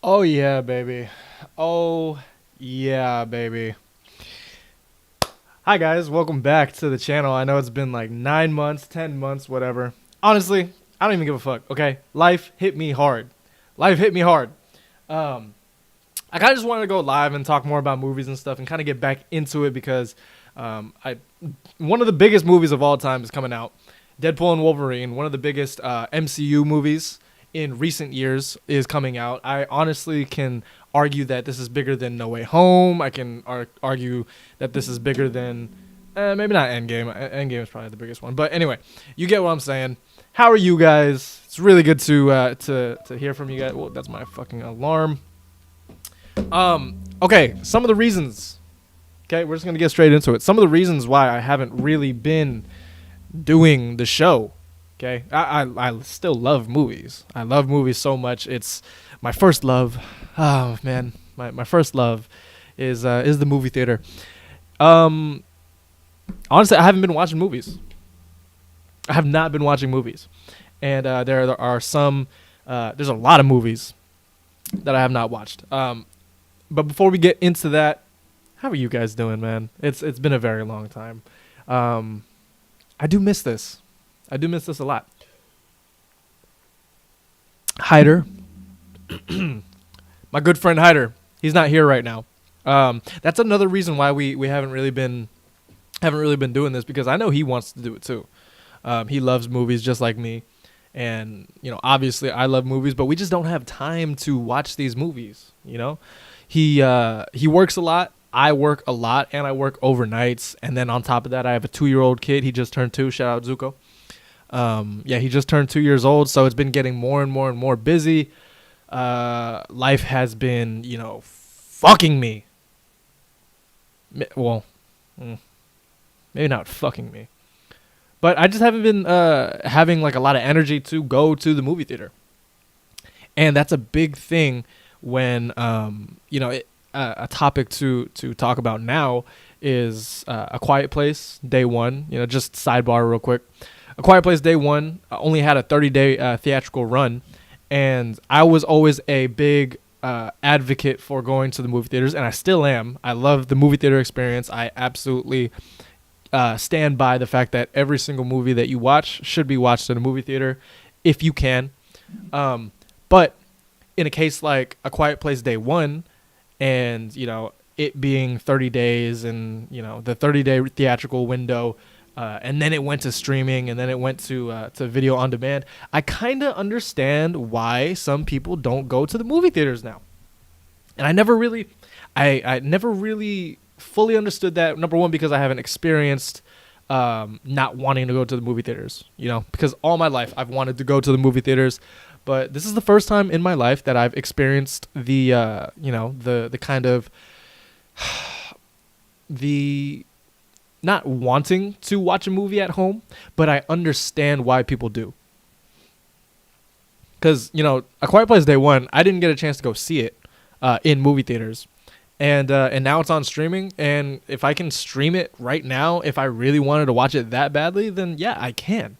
Oh yeah, baby. Oh yeah, baby. Hi guys, welcome back to the channel. I know it's been like 9 months, 10 months, whatever. Honestly, I don't even give a fuck, okay? Life hit me hard. Life hit me hard. Um, I kind of just wanted to go live and talk more about movies and stuff and kind of get back into it because I one of the biggest movies of all time is coming out. Deadpool and Wolverine, one of the biggest MCU movies in recent years, is coming out. I honestly can argue that this is bigger than No Way Home. I can argue that this is bigger than maybe not Endgame. Endgame is probably the biggest one, but anyway, you get what I'm saying. How are you guys? It's really good to hear from you guys. Well, that's my fucking alarm. Okay, some of the reasons. Okay, we're just gonna get straight into it. Some of the reasons why I haven't really been doing the show. Okay, I still love movies. I love movies so much. It's my first love. Oh man, my first love is the movie theater. Honestly, I haven't been watching movies. I have not been watching movies, and there are some. There's a lot of movies that I have not watched. But before we get into that, how are you guys doing, man? It's been a very long time. I do miss this. I do miss this a lot. Hyder, my good friend Hyder, he's not here right now. That's another reason why we haven't really been doing this, because I know he wants to do it too. He loves movies just like me, and obviously I love movies, but we just don't have time to watch these movies. He works a lot. I work a lot, and I work overnights, and then on top of that, I have a 2-year-old kid. He just turned 2. Shout out Zuko. He just turned 2 years old, so it's been getting more and more and more busy. Life has been, fucking me. Well, maybe not fucking me, but I just haven't been having like a lot of energy to go to the movie theater, and that's a big thing when a topic to talk about now is A Quiet Place Day One. Just sidebar real quick. A Quiet Place Day One only had a 30-day theatrical run, and I was always a big advocate for going to the movie theaters, and I still am. I love the movie theater experience. I absolutely stand by the fact that every single movie that you watch should be watched in a movie theater if you can. But in a case like A Quiet Place Day One, and it being 30 days and the 30-day theatrical window, and then it went to streaming, and then it went to video on demand, I kind of understand why some people don't go to the movie theaters now. And I never really fully understood that. Number one, because I haven't experienced not wanting to go to the movie theaters, because all my life I've wanted to go to the movie theaters. But this is the first time in my life that I've experienced the kind of the not wanting to watch a movie at home, but I understand why people do. Because A Quiet Place Day One, I didn't get a chance to go see it in movie theaters, and now it's on streaming. And if I can stream it right now, if I really wanted to watch it that badly, then yeah, I can.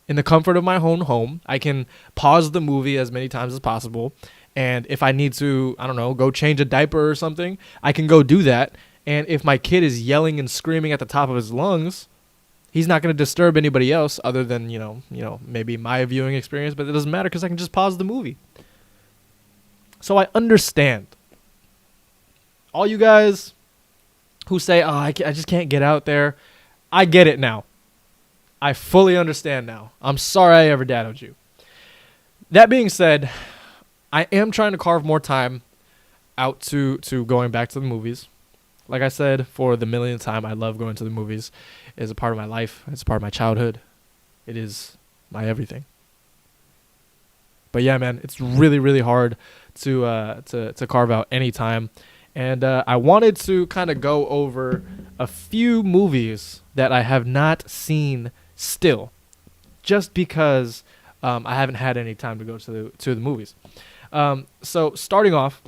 In the comfort of my own home, I can pause the movie as many times as possible. And if I need to, I don't know, go change a diaper or something, I can go do that. And if my kid is yelling and screaming at the top of his lungs, he's not going to disturb anybody else other than, maybe my viewing experience. But it doesn't matter because I can just pause the movie. So I understand. All you guys who say, oh, I just can't get out there, I get it now. I fully understand now. I'm sorry I ever daddled you. That being said, I am trying to carve more time out to going back to the movies. Like I said, for the millionth time, I love going to the movies. It is a part of my life. It's a part of my childhood. It is my everything. But yeah, man, it's really, really hard to carve out any time. And I wanted to kind of go over a few movies that I have not seen still, just because I haven't had any time to go to the movies. So starting off,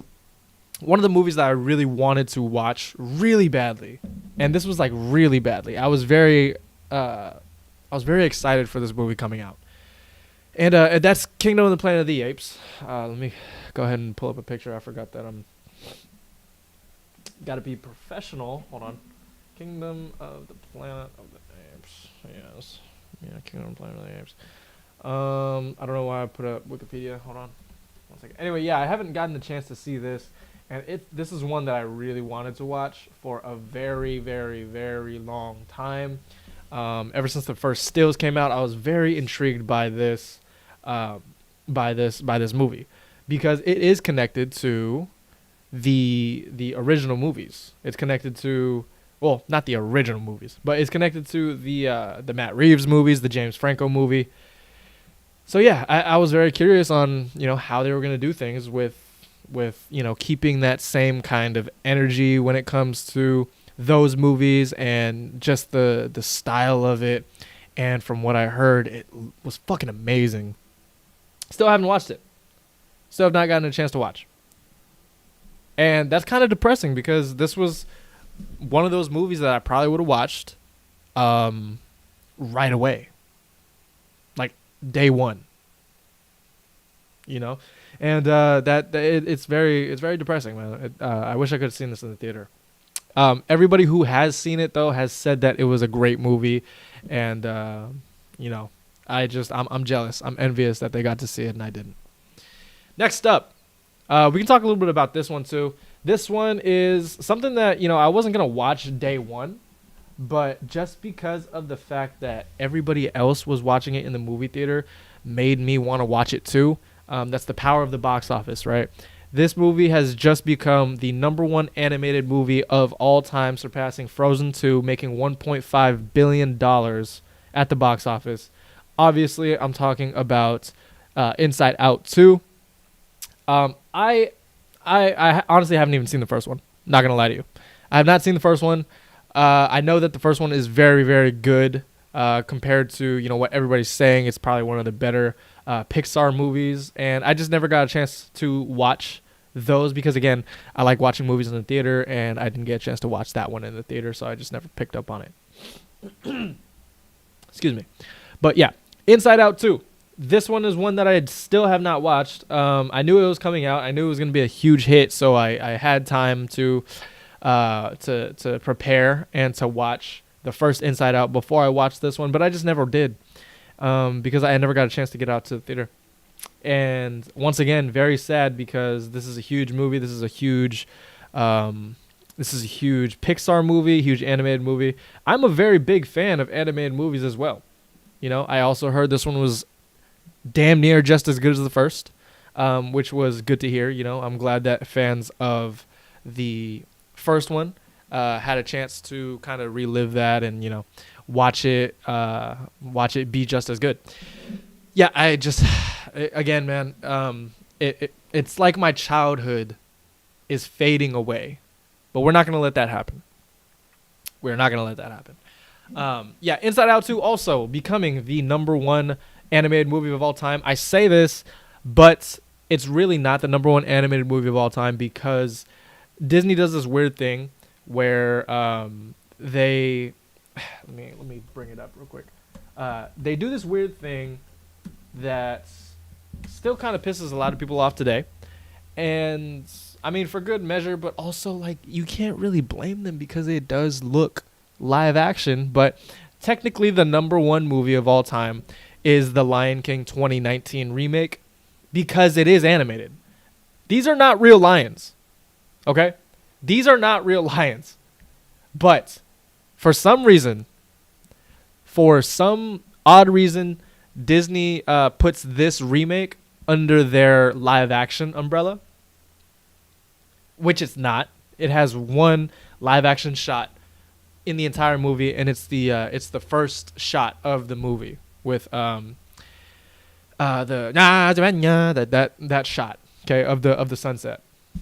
one of the movies that I really wanted to watch really badly, and this was like really badly. I was very excited for this movie coming out, and that's Kingdom of the Planet of the Apes. Let me go ahead and pull up a picture. I forgot that I'm got to be professional. Hold on. Kingdom of the Planet of the Apes. Yes. Yeah, Kingdom of the Planet of the Apes. I don't know why I put up Wikipedia. Hold on. 1 second. Anyway, yeah, I haven't gotten the chance to see this, and this is one that I really wanted to watch for a very, very, very long time. Ever since the first stills came out, I was very intrigued by this movie, because it is connected to the original movies. It's connected to, well, not the original movies, but it's connected to the Matt Reeves movies, the James Franco movie. So yeah, I was very curious on, how they were going to do things with keeping that same kind of energy when it comes to those movies, and just the style of it. And from what I heard, it was fucking amazing. Still haven't watched it. Still have not gotten a chance to watch. And that's kind of depressing, because this was one of those movies that I probably would have watched right away. Like day one. And it's very depressing, man. I wish I could have seen this in the theater. Everybody who has seen it, though, has said that it was a great movie, and I'm jealous. I'm envious that they got to see it and I didn't. Next up, we can talk a little bit about this one too. This one is something that I wasn't gonna watch day one, but just because of the fact that everybody else was watching it in the movie theater made me want to watch it too. That's the power of the box office, right? This movie has just become the #1 animated movie of all time, surpassing Frozen 2, making $1.5 billion at the box office. Obviously, I'm talking about Inside Out 2. I honestly haven't even seen the first one. Not going to lie to you. I have not seen the first one. I know that the first one is very, very good compared to, what everybody's saying. It's probably one of the better Pixar movies, and I just never got a chance to watch those because, again, I like watching movies in the theater, and I didn't get a chance to watch that one in the theater, so I just never picked up on it. Excuse me. But yeah, Inside Out 2. This one is one that I still have not watched. I knew it was coming out. I knew it was going to be a huge hit, so I had time to prepare and to watch the first Inside Out before I watched this one, but I just never did. Because I never got a chance to get out to the theater. And once again, very sad, because this is a huge movie. This is a huge Pixar movie, huge animated movie. I'm a very big fan of animated movies as well. I also heard this one was damn near just as good as the first, which was good to hear. I'm glad that fans of the first one had a chance to kind of relive that and, watch it be just as good. Yeah, I just, again, man, it's like my childhood is fading away, but we're not going to let that happen. We're not going to let that happen. Yeah, Inside Out 2 also becoming the #1 animated movie of all time. I say this, but it's really not the #1 animated movie of all time, because Disney does this weird thing where they... Let me bring it up real quick. They do this weird thing that still kind of pisses a lot of people off today. And, I mean, for good measure, but also, like, you can't really blame them because it does look live action. But technically the #1 movie of all time is the Lion King 2019 remake, because it is animated. These are not real lions. Okay? These are not real lions. But for some odd reason, Disney puts this remake under their live action umbrella, which it's not. It has one live action shot in the entire movie, and it's the first shot of the movie with that shot, okay, of the sunset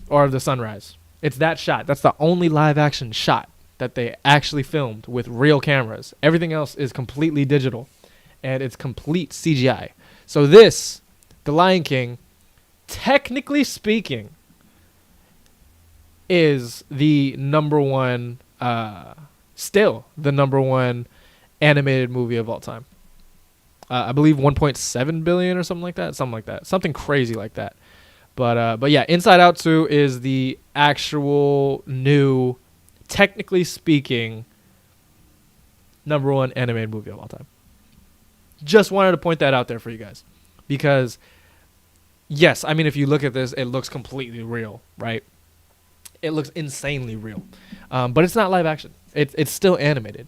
or of the sunrise. It's that shot. That's the only live action shot that they actually filmed with real cameras. Everything else is completely digital, and it's complete CGI. So this, The Lion King, technically speaking, is the #1, still the #1 animated movie of all time. I believe 1.7 billion or something like that. Something crazy like that. But yeah, Inside Out 2 is the actual new, technically speaking, #1 animated movie of all time. Just wanted to point that out there for you guys. Because, yes, I mean, if you look at this, it looks completely real, right? It looks insanely real. But it's not live action. It's still animated.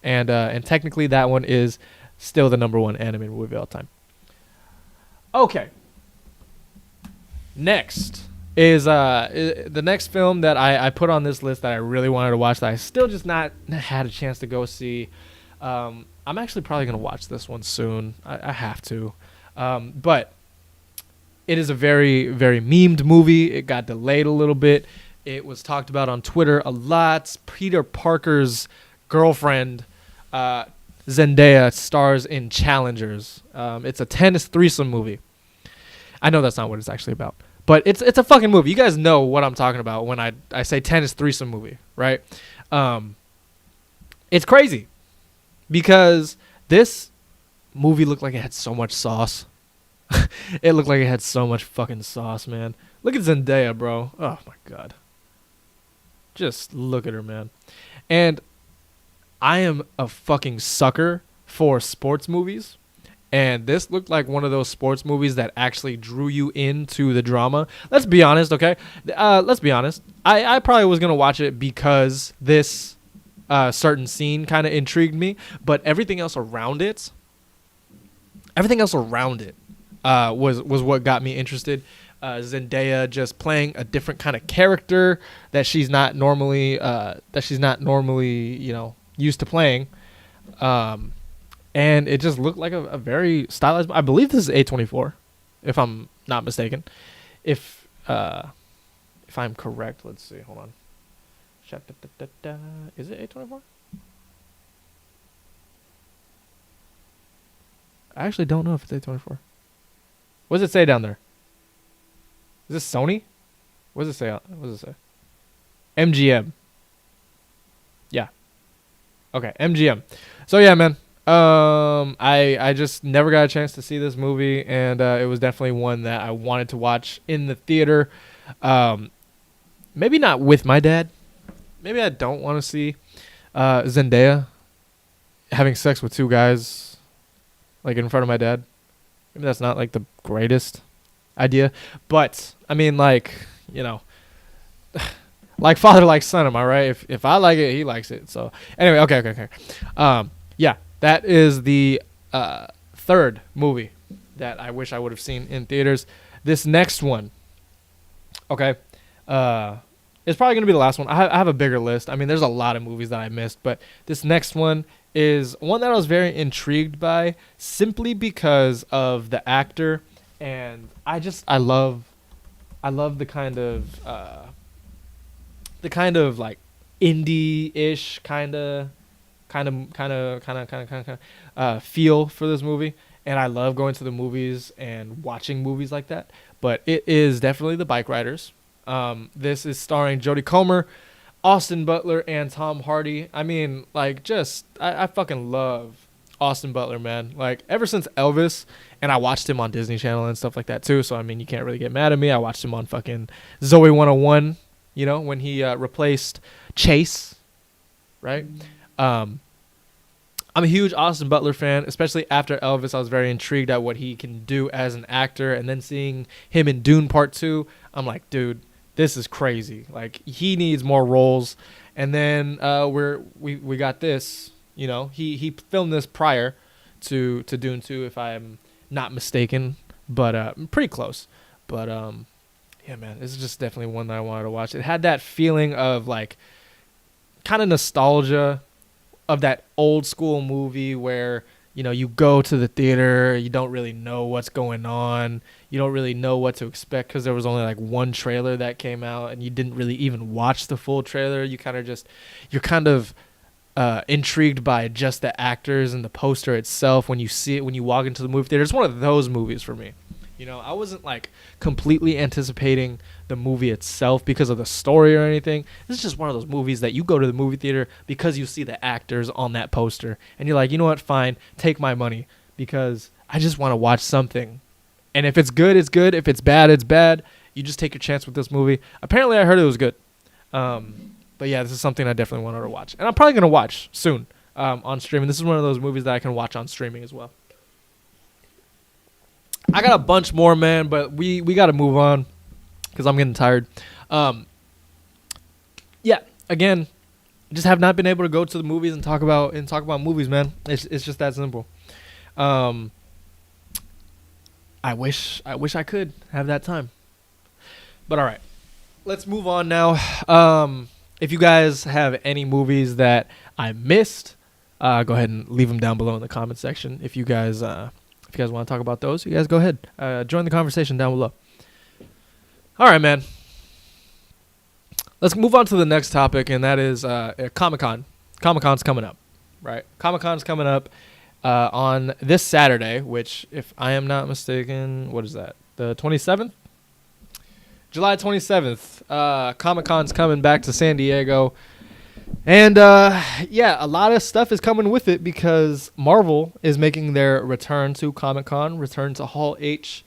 And technically that one is still the #1 animated movie of all time. Okay. Next is the next film that I put on this list that I really wanted to watch that I still just not had a chance to go see. I'm actually probably going to watch this one soon. I have to. But it is a very, very memed movie. It got delayed a little bit. It was talked about on Twitter a lot. Peter Parker's girlfriend, Zendaya, stars in Challengers. It's a tennis threesome movie. I know that's not what it's actually about. But it's a fucking movie. You guys know what I'm talking about when I say tennis threesome movie, right? It's crazy because this movie looked like it had so much sauce. It looked like it had so much fucking sauce, man. Look at Zendaya, bro. Oh, my God. Just look at her, man. And I am a fucking sucker for sports movies. And this looked like one of those sports movies that actually drew you into the drama. Let's be honest, okay? Let's be honest. I probably was going to watch it because this certain scene kind of intrigued me. But everything else around it was what got me interested. Zendaya just playing a different kind of character that she's not normally, used to playing. And it just looked like a very stylized. I believe this is A24, if I'm not mistaken. If I'm correct, let's see. Hold on. Is it A24? I actually don't know if it's A24. What does it say down there? Is this Sony? What does it say? MGM. Yeah. Okay, MGM. So yeah, man. I just never got a chance to see this movie, and it was definitely one that I wanted to watch in the theater. Maybe not with my dad. Maybe I don't want to see Zendaya having sex with two guys, like in front of my dad. Maybe that's not like the greatest idea, but I mean, like, like father, like son. Am I right? If I like it, he likes it. So anyway, okay. Yeah. That is the third movie that I wish I would have seen in theaters. This next one, okay, it's probably going to be the last one. I have a bigger list. I mean, there's a lot of movies that I missed, but this next one is one that I was very intrigued by simply because of the actor, and I love the kind of like indie-ish kind of feel for this movie, and I love going to the movies and watching movies like that. But it is definitely The Bike Riders. This is starring Jodie Comer, Austin Butler, and Tom Hardy. I mean, like, I fucking love Austin Butler, man. Like, ever since Elvis, and I watched him on Disney Channel and stuff like that too. So I mean, you can't really get mad at me. I watched him on fucking Zoe 101. When he replaced Chase, right? I'm a huge Austin Butler fan, especially after Elvis. I was very intrigued at what he can do as an actor, and then seeing him in Dune Part 2, I'm like, dude, this is crazy. Like, he needs more roles. And then we got this. He filmed this prior to Dune 2, if I'm not mistaken, but pretty close. But yeah, man, this is just definitely one that I wanted to watch. It had that feeling of like kind of nostalgia of that old school movie where, you go to the theater, you don't really know what's going on. You don't really know what to expect because there was only like one trailer that came out and you didn't really even watch the full trailer. You're kind of intrigued by just the actors and the poster itself when you see it, when you walk into the movie theater. It's one of those movies for me. I wasn't like completely anticipating the movie itself because of the story or anything. This is just one of those movies that you go to the movie theater because you see the actors on that poster and you're like, you know what, fine, take my money because I just want to watch something And if it's good, it's good. If it's bad, it's bad. You just take your chance with this movie. Apparently, I heard it was good. But yeah, this is something I definitely wanted to watch. And I'm probably going to watch soon on streaming. This is one of those movies that I can watch on streaming as well. I got a bunch more, man, but we got to move on because I'm getting tired. Yeah, again, just have not been able to go to the movies and talk about movies, man. It's just that simple. I wish I could have that time. But all right, let's move on now. If you guys have any movies that I missed, go ahead and leave them down below in the comment section. If you guys want to talk about those, you guys go ahead. Join the conversation down below. All right, man. Let's move on to the next topic, and that is Comic-Con. Comic-Con's coming up, right? Comic-Con's coming up on this Saturday, which, if I am not mistaken, what is that? The 27th? July 27th. Comic-Con's coming back to San Diego. And, yeah, a lot of stuff is coming with it because Marvel is making their return to Comic-Con, return to Hall H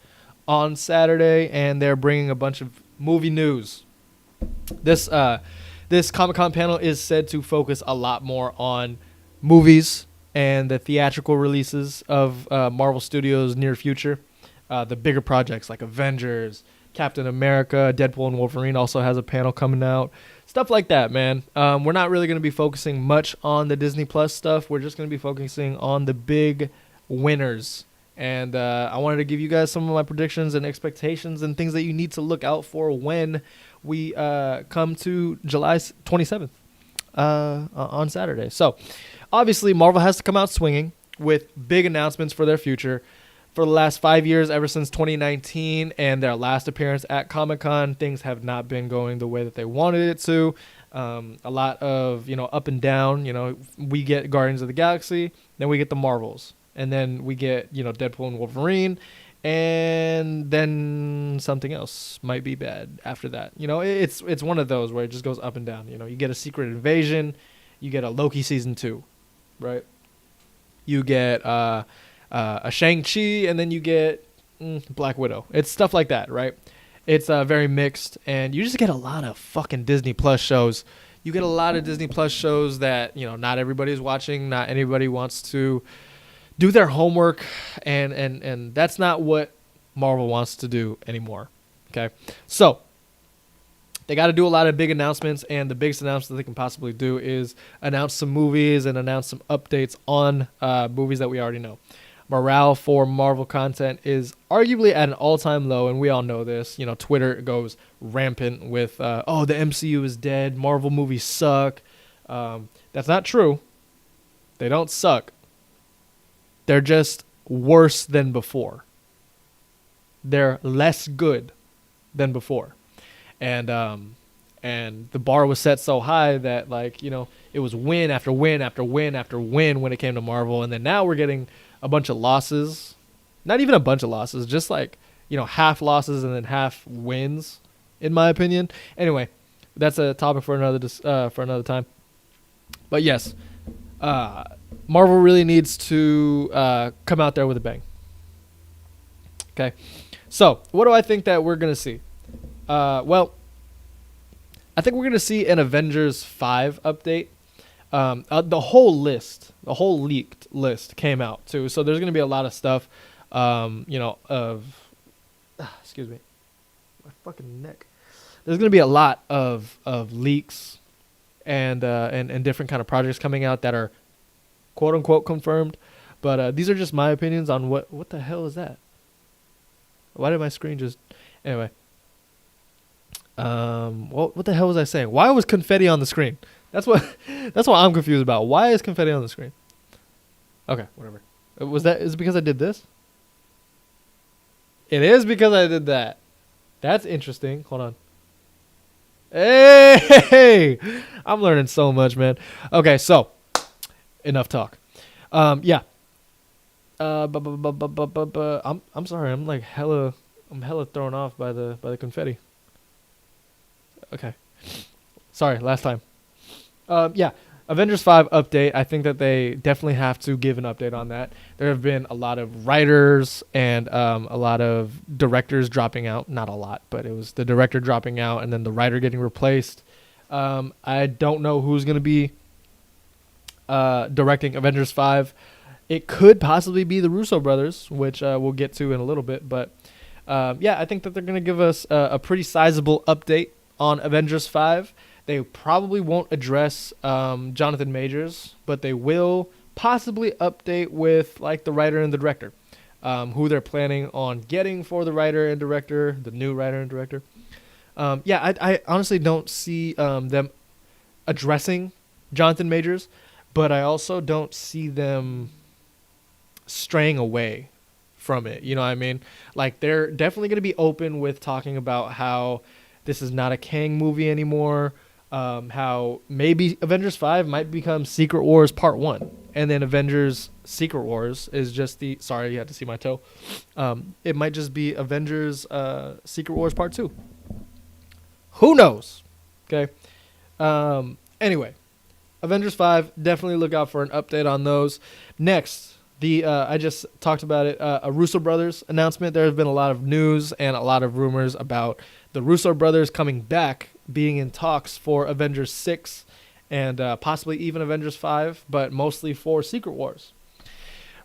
on Saturday, and they're bringing a bunch of movie news. This Comic-Con panel is said to focus a lot more on movies and the theatrical releases of Marvel Studios' near future. The bigger projects like Avengers, Captain America, Deadpool and Wolverine also has a panel coming out. Stuff like that, man. We're not really going to be focusing much on the Disney Plus stuff. We're just going to be focusing on the big winners. And I wanted to give you guys some of my predictions and expectations and things that you need to look out for when we come to July 27th on Saturday. So, obviously, Marvel has to come out swinging with big announcements for their future. For the last 5 years, ever since 2019 and their last appearance at Comic-Con, things have not been going the way that they wanted it to. A lot of, up and down. We get Guardians of the Galaxy, then we get the Marvels. And then we get, Deadpool and Wolverine. And then something else might be bad after that. It's one of those where it just goes up and down. You get a Secret Invasion. You get a Loki Season 2, right? You get a Shang-Chi, and then you get Black Widow. It's stuff like that, right? It's very mixed, and you just get a lot of fucking Disney Plus shows. You get a lot of Disney Plus shows that, not everybody's watching. Not anybody wants to do their homework, and that's not what Marvel wants to do anymore, okay? So, they got to do a lot of big announcements, and the biggest announcement they can possibly do is announce some movies and announce some updates on movies that we already know. Morale for Marvel content is arguably at an all-time low, and we all know this. Twitter goes rampant with, the MCU is dead, Marvel movies suck. That's not true. They don't suck. They're just worse than before. They're less good than before. And the bar was set so high that, it was win after win after win after win when it came to Marvel. And then now we're getting a bunch of losses. Not even a bunch of losses, just half losses and then half wins, in my opinion. Anyway, that's a topic for another time. But yes, Marvel really needs to come out there with a bang. Okay, so what do I think that we're going to see? Well, I think we're going to see an Avengers 5 update. The whole leaked list came out too. So there's going to be a lot of stuff, excuse me, my fucking neck. There's going to be a lot of leaks and different kind of projects coming out that are quote unquote confirmed. But these are just my opinions on what the hell is that? Why did my screen just, anyway. What the hell was I saying? Why was confetti on the screen? That's what I'm confused about. Why is confetti on the screen? Okay, whatever. Is it because I did this? It is because I did that. That's interesting. Hold on. Hey, I'm learning so much, man. Okay, so enough talk. Yeah. I'm sorry. I'm hella thrown off by the confetti. Okay. Sorry, last time. Yeah. Avengers 5 update. I think that they definitely have to give an update on that. There have been a lot of writers and a lot of directors dropping out. Not a lot, but it was the director dropping out and then the writer getting replaced. I don't know who's going to be directing Avengers 5. It could possibly be the Russo brothers, which we'll get to in a little bit. But I think that they're going to give us a pretty sizable update on Avengers 5. They probably won't address Jonathan Majors, but they will possibly update with like the writer and the director, who they're planning on getting for the writer and director, the new writer and director. I honestly don't see them addressing Jonathan Majors, but I also don't see them straying away from it. You know what I mean? Like, they're definitely going to be open with talking about how this is not a Kang movie anymore, how maybe Avengers 5 might become Secret Wars Part 1, and then Avengers Secret Wars is just the... Sorry, you had to see my toe. It might just be Avengers Secret Wars Part 2. Who knows? Okay. Anyway, Avengers 5, definitely look out for an update on those. Next, I just talked about it, a Russo brothers announcement. There has been a lot of news and a lot of rumors about the Russo brothers coming back, being in talks for Avengers 6 and possibly even Avengers 5, but mostly for Secret Wars.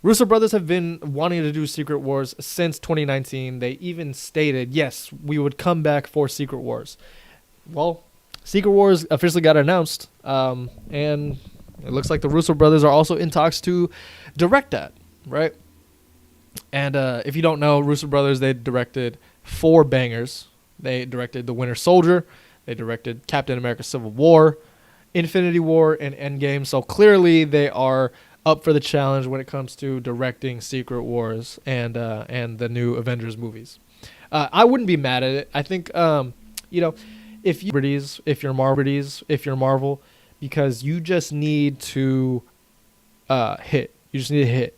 Russo brothers have been wanting to do Secret Wars since 2019. They even stated, yes, we would come back for Secret Wars. Well, Secret Wars officially got announced, and it looks like the Russo brothers are also in talks to direct that, right? And if you don't know, Russo brothers, they directed 4 bangers. They directed The Winter Soldier. They directed Captain America Civil War, Infinity War, and Endgame. So clearly they are up for the challenge when it comes to directing Secret Wars and the new Avengers movies. I wouldn't be mad at it. I think, if you're Marvel, because you just need to hit. You just need to hit.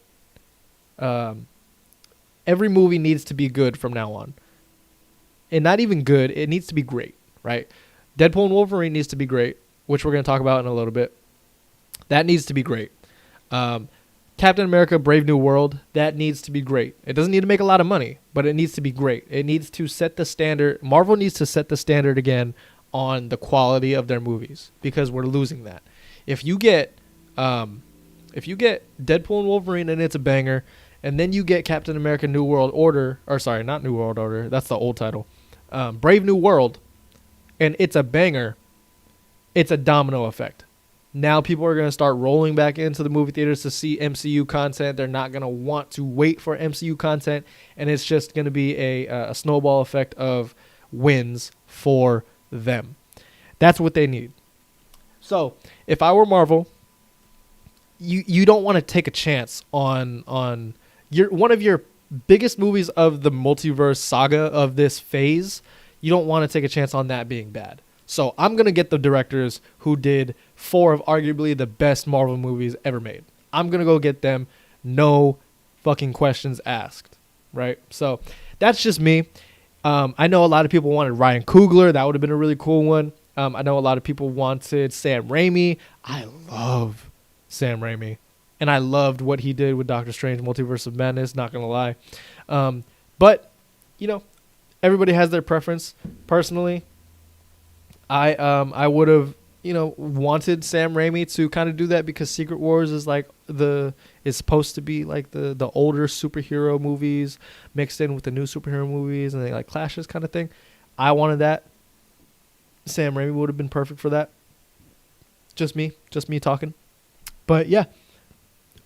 Every movie needs to be good from now on. And not even good, it needs to be great, right? Deadpool and Wolverine needs to be great, which we're going to talk about in a little bit. That needs to be great. Captain America Brave New World, that needs to be great. It doesn't need to make a lot of money, but it needs to be great. It needs to set the standard. Marvel needs to set the standard again on the quality of their movies, because we're losing that. If you get Deadpool and Wolverine and it's a banger, and then you get Captain America New World Order, or sorry, not New World Order, that's the old title, Brave New World, and it's a banger, it's a domino effect. Now people are going to start rolling back into the movie theaters to see MCU content. They're not going to want to wait for MCU content, and it's just going to be a snowball effect of wins for them. That's what they need. So if I were Marvel, you don't want to take a chance on one of your biggest movies of the multiverse saga of this phase. You don't want to take a chance on that being bad. So I'm going to get the directors who did 4 of arguably the best Marvel movies ever made. I'm going to go get them. No fucking questions asked. Right? So that's just me. I know a lot of people wanted Ryan Coogler. That would have been a really cool one. I know a lot of people wanted Sam Raimi. I love Sam Raimi. And I loved what he did with Doctor Strange Multiverse of Madness. Not going to lie. But, everybody has their preference. Personally, I would have, wanted Sam Raimi to kind of do that, because Secret Wars is like it's supposed to be like the older superhero movies mixed in with the new superhero movies, and they like clashes kind of thing. I wanted that. Sam Raimi would have been perfect for that. Just me talking. But yeah,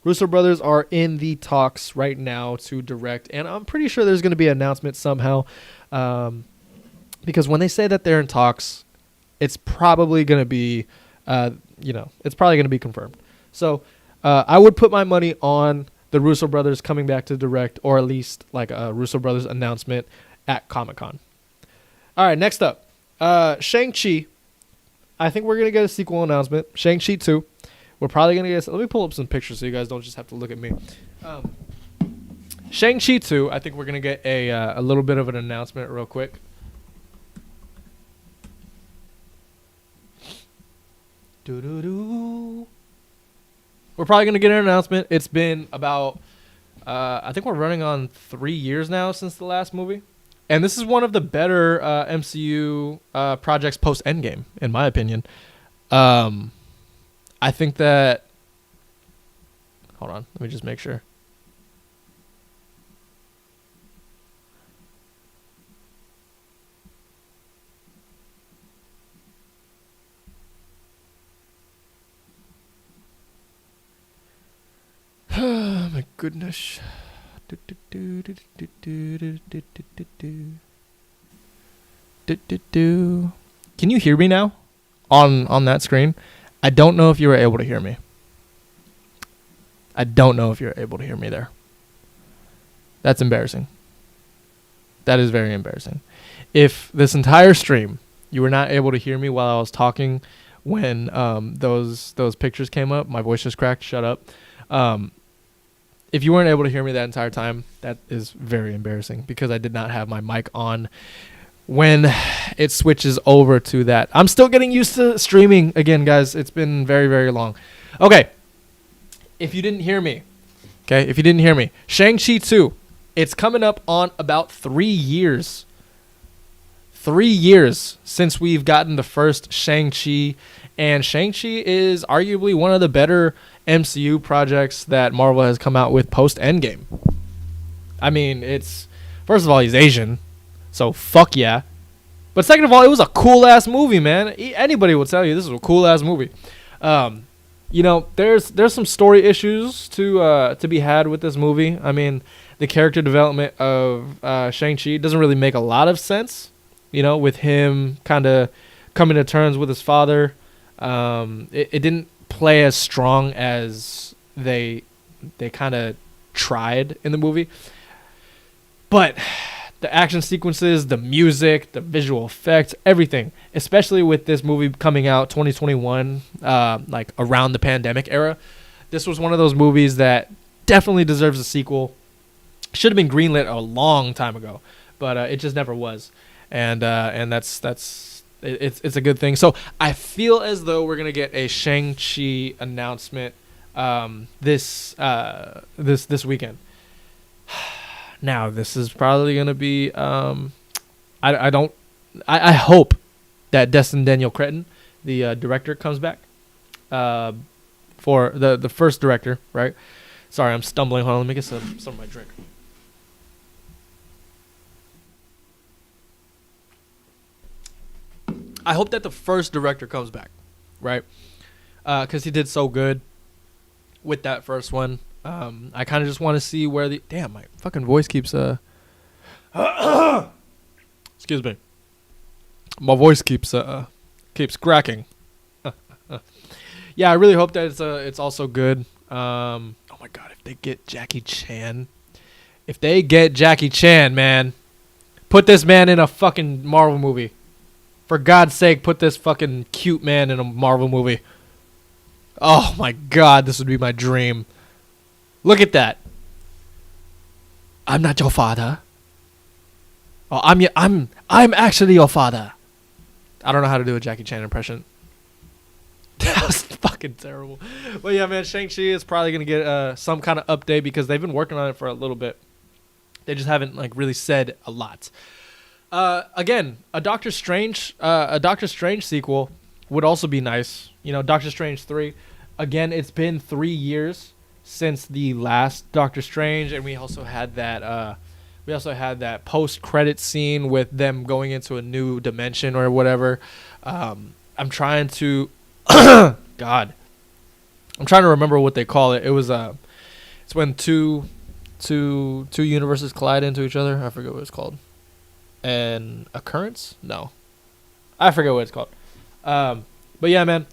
Russo brothers are in the talks right now to direct, and I'm pretty sure there's going to be an announcement somehow, because when they say that they're in talks, it's probably going to be, it's probably going to be confirmed. So I would put my money on the Russo brothers coming back to direct, or at least like a Russo brothers announcement at Comic-Con. All right, next up, Shang-Chi. I think we're going to get a sequel announcement. Shang-Chi 2. We're probably going to get... Let me pull up some pictures so you guys don't just have to look at me. Shang-Chi 2, I think we're going to get a little bit of an announcement real quick. Doo-doo-doo. We're probably going to get an announcement. It's been about, I think we're running on 3 years now since the last movie. And this is one of the better MCU projects post Endgame, in my opinion. I think that... Hold on. Let me just make sure. Oh my goodness. Can you hear me now on that screen? I don't know if you were able to hear me. I don't know if you're able to hear me there. That's embarrassing. That is very embarrassing. If this entire stream you were not able to hear me while I was talking when those pictures came up, my voice just cracked. Shut up. If you weren't able to hear me that entire time, that is very embarrassing because I did not have my mic on when it switches over to that. I'm still getting used to streaming again, guys. It's been very, very long. Okay. If you didn't hear me, Shang-Chi 2, it's coming up on about 3 years. 3 years since we've gotten the first Shang-Chi, and Shang-Chi is arguably one of the better MCU projects that Marvel has come out with post Endgame. I mean, first of all, he's Asian, so fuck yeah. But second of all, it was a cool ass movie, man. Anybody will tell you this is a cool ass movie. You know, there's some story issues to be had with this movie. I mean, the character development of Shang-Chi doesn't really make a lot of sense. You know, with him kind of coming to terms with his father, it didn't play as strong as they kind of tried in the movie. But the action sequences, the music, the visual effects, everything, especially with this movie coming out 2021, like around the pandemic era, this was one of those movies that definitely deserves a sequel. Should have been greenlit a long time ago, but it just never was. And that's it's a good thing. So I feel as though we're gonna get a Shang-Chi announcement this weekend. Now this is probably gonna be I hope that Destin Daniel Cretton, the director, comes back for the first director, right? Sorry, I'm stumbling. Hold on, let me get some of my drink. I hope that the first director comes back, right? Because he did so good with that first one. I kind of just want to see where the... Damn, my fucking voice keeps... Excuse me. My voice keeps cracking. Yeah, I really hope that it's also good. Oh my God, if they get Jackie Chan... If they get Jackie Chan, man, put this man in a fucking Marvel movie. For God's sake, put this fucking cute man in a Marvel movie. Oh my God, this would be my dream. Look at that. I'm not your father. Oh, I'm actually your father. I don't know how to do a Jackie Chan impression. That was fucking terrible. But yeah, man, Shang-Chi is probably gonna get some kind of update because they've been working on it for a little bit. They just haven't like really said a lot. Again, a Doctor Strange sequel would also be nice. You know, Doctor Strange 3. Again, it's been 3 years since the last Doctor Strange, and we also had that post-credit scene with them going into a new dimension or whatever. I'm trying to God. I'm trying to remember what they call it. It was it's when two universes collide into each other. I forget what it's called. An occurrence? No. I forget what it's called. But yeah, man,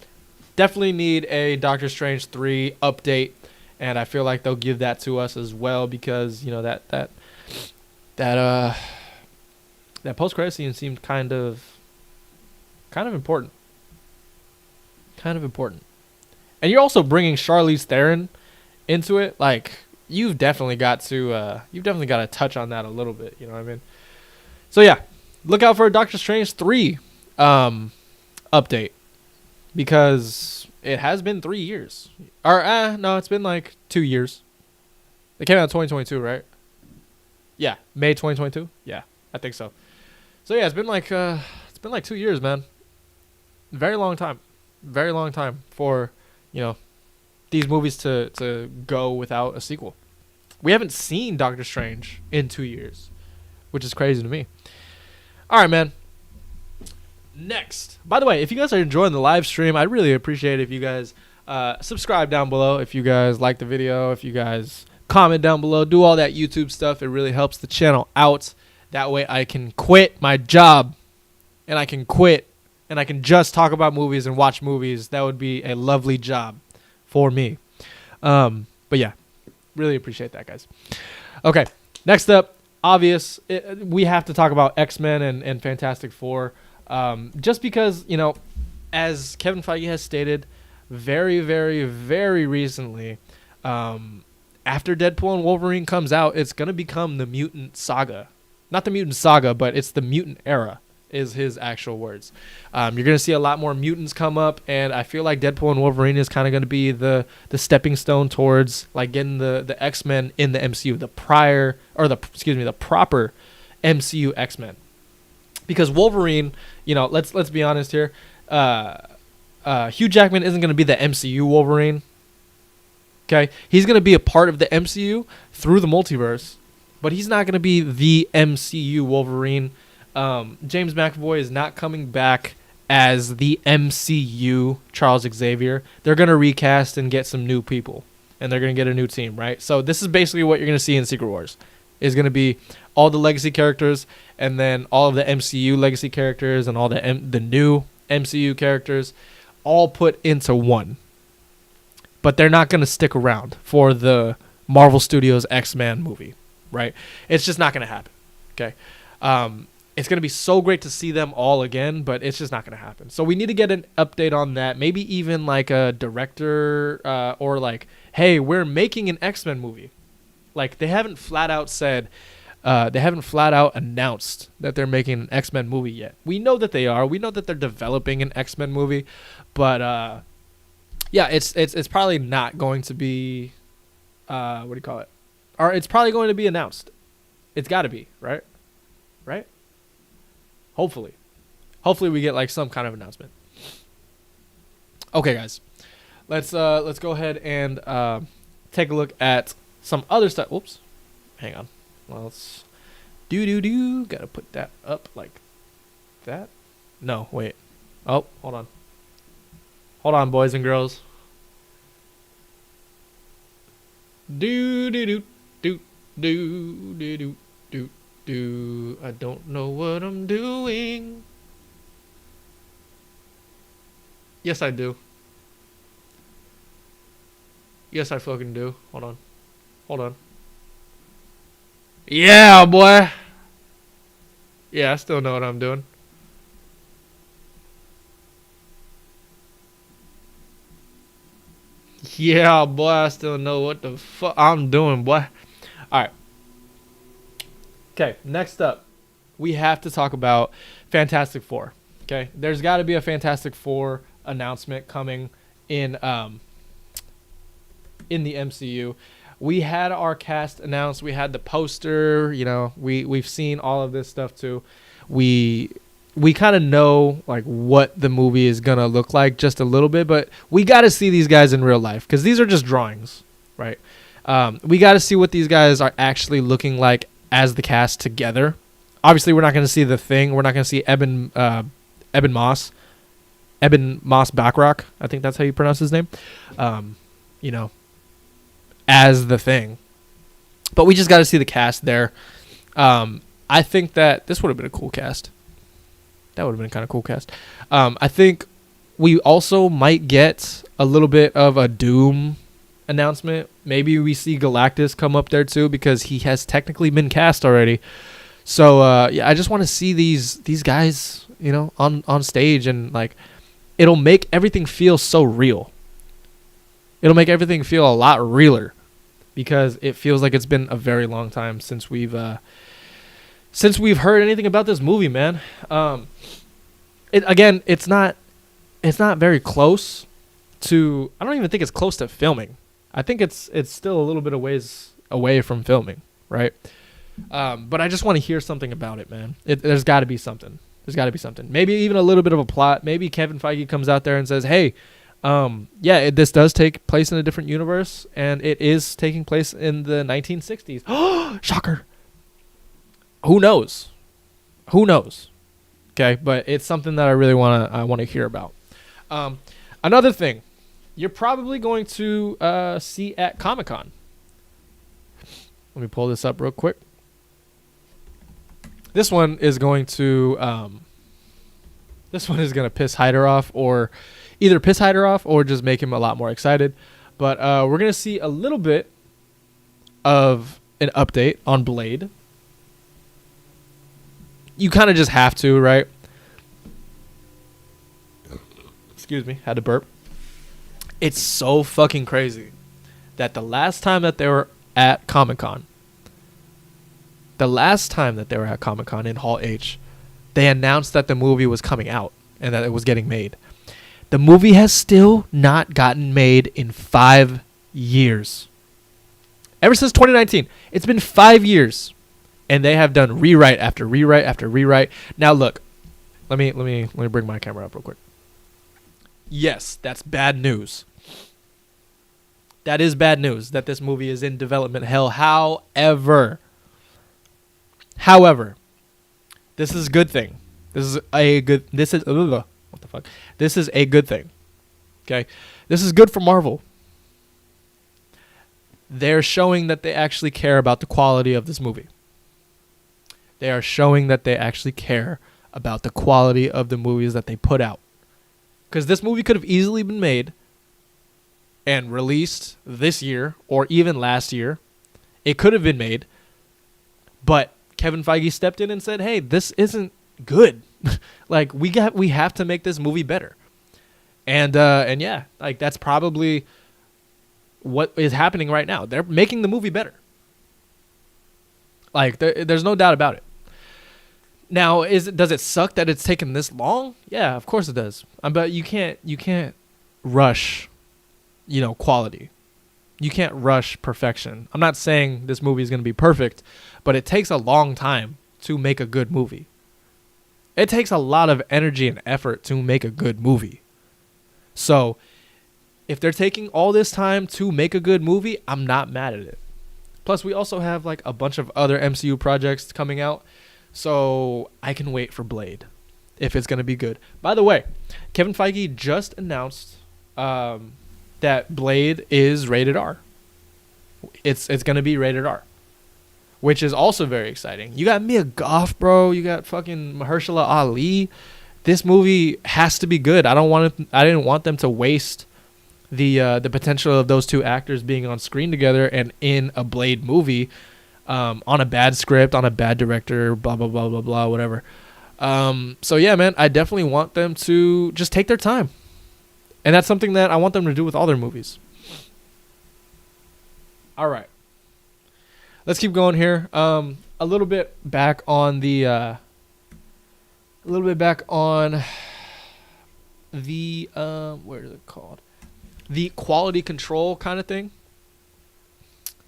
definitely need a Doctor Strange 3 update, and I feel like they'll give that to us as well because, you know, that post-credit scene seemed kind of important. Kind of important. And you're also bringing Charlize Theron into it. Like, you've definitely got to touch on that a little bit, you know what I mean? So yeah, look out for a Doctor Strange 3 update. because it has been 3 years. Or no, it's been like 2 years. It came out in 2022, right? Yeah, May 2022. Yeah, I think so. So yeah, it's been like 2 years, man. Very long time. Very long time for, these movies to go without a sequel. We haven't seen Doctor Strange in 2 years, which is crazy to me. All right, man. Next. By the way, if you guys are enjoying the live stream, I'd really appreciate it if you guys subscribe down below. If you guys like the video, if you guys comment down below, do all that YouTube stuff. It really helps the channel out. That way I can quit my job and I can quit and I can just talk about movies and watch movies. That would be a lovely job for me. But yeah, really appreciate that, guys. Okay, next up, we have to talk about X-Men and Fantastic Four. Just because, as Kevin Feige has stated very, very, very recently, after Deadpool and Wolverine comes out, it's going to become the mutant saga. Not the mutant saga, but it's the mutant era, is his actual words. You're going to see a lot more mutants come up, and I feel like Deadpool and Wolverine is kind of going to be the stepping stone towards like getting the X-Men in the MCU, the proper MCU X-Men. Because Wolverine, let's be honest here, Hugh Jackman isn't going to be the MCU Wolverine. Okay, he's going to be a part of the MCU through the multiverse, but he's not going to be the MCU Wolverine. James McAvoy is not coming back as the MCU Charles Xavier. They're going to recast and get some new people, and they're going to get a new team, right? So this is basically what you're going to see in Secret Wars. Is going to be all the legacy characters, and then all of the MCU legacy characters, and all the new MCU characters, all put into one. But they're not going to stick around for the Marvel Studios X-Men movie, right? It's just not going to happen. Okay, it's going to be so great to see them all again, but it's just not going to happen. So we need to get an update on that. Maybe even like a director, or like, hey, we're making an X-Men movie. Like, they haven't flat out announced that they're making an X-Men movie yet. We know that they are. We know that they're developing an X-Men movie, but yeah, it's probably not going to be what do you call it? Or it's probably going to be announced. It's got to be, right? Right? Hopefully we get like some kind of announcement. Okay, guys, let's go ahead and take a look at some other stuff. Whoops, hang on. Let's gotta put that up like that. No, wait. Oh, hold on, boys and girls. I don't know what I'm doing. Yes, I do. Yes, I fucking do. Hold on. Yeah, boy. Yeah, I still know what I'm doing. Yeah, boy, I still know what the fuck I'm doing, boy. All right. Okay, next up, we have to talk about Fantastic Four. Okay, there's got to be a Fantastic Four announcement coming in the MCU. We had our cast announced. We had the poster. We've seen all of this stuff too. We kind of know like what the movie is gonna look like just a little bit, but we got to see these guys in real life because these are just drawings, right? We got to see what these guys are actually looking like as the cast together. Obviously, we're not going to see the Thing. We're not going to see Eben Moss Backrack. I think that's how you pronounce his name. As the Thing. But we just got to see the cast there. I think that this would have been a cool cast. That would have been a kind of cool cast. I think we also might get a little bit of a Doom announcement. Maybe we see Galactus come up there too because he has technically been cast already. So yeah, I just want to see these guys, on stage, and like it'll make everything feel so real. It'll make everything feel a lot realer because it feels like it's been a very long time since we've heard anything about this movie, man. It's it's not very close to. I don't even think it's close to filming. I think it's still a little bit of ways away from filming, right? But I just want to hear something about it, man. There's got to be something. There's got to be something. Maybe even a little bit of a plot. Maybe Kevin Feige comes out there and says, hey, this does take place in a different universe, and it is taking place in the 1960s. Shocker. Who knows? Who knows? Okay, but it's something that I really want to hear about. Another thing, you're probably going to see at Comic-Con. Let me pull this up real quick. This one is going to piss Hyder off, or either piss Hyder off or just make him a lot more excited. But we're going to see a little bit of an update on Blade. You kind of just have to, right? Excuse me, had to burp. It's so fucking crazy that the last time that they were at Comic-Con in Hall H, they announced that the movie was coming out and that it was getting made. The movie has still not gotten made in 5 years. Ever since 2019. It's been 5 years. And they have done rewrite after rewrite after rewrite. Now look, let me bring my camera up real quick. Yes, that's bad news. That is bad news that this movie is in development hell. However, this is a good thing. This is a good thing. Okay? This is good for Marvel. They're showing that they actually care about the quality of this movie. They are showing that they actually care about the quality of the movies that they put out. Because this movie could have easily been made and released this year or even last year. It could have been made. But Kevin Feige stepped in and said, hey, this isn't good. Like, we have to make this movie better. And yeah, like, that's probably what is happening right now. They're making the movie better. Like, there's no doubt about it. Now, does it suck that it's taken this long? Yeah, of course it does. But you can't rush, quality. You can't rush perfection. I'm not saying this movie is going to be perfect, but it takes a long time to make a good movie. It takes a lot of energy and effort to make a good movie. So, if they're taking all this time to make a good movie, I'm not mad at it. Plus, we also have like a bunch of other MCU projects coming out. So I can wait for Blade if it's going to be good. By the way, Kevin Feige just announced that Blade is rated R. It's going to be rated R, which is also very exciting. You got Mia Goth, bro. You got fucking Mahershala Ali. This movie has to be good. I didn't want them to waste the potential of those two actors being on screen together and in a Blade movie. On a bad script, on a bad director, blah, blah, blah, blah, blah, whatever. So, yeah, man, I definitely want them to just take their time. And that's something that I want them to do with all their movies. All right. Let's keep going here. A little bit back on the... where is it called? The quality control kind of thing.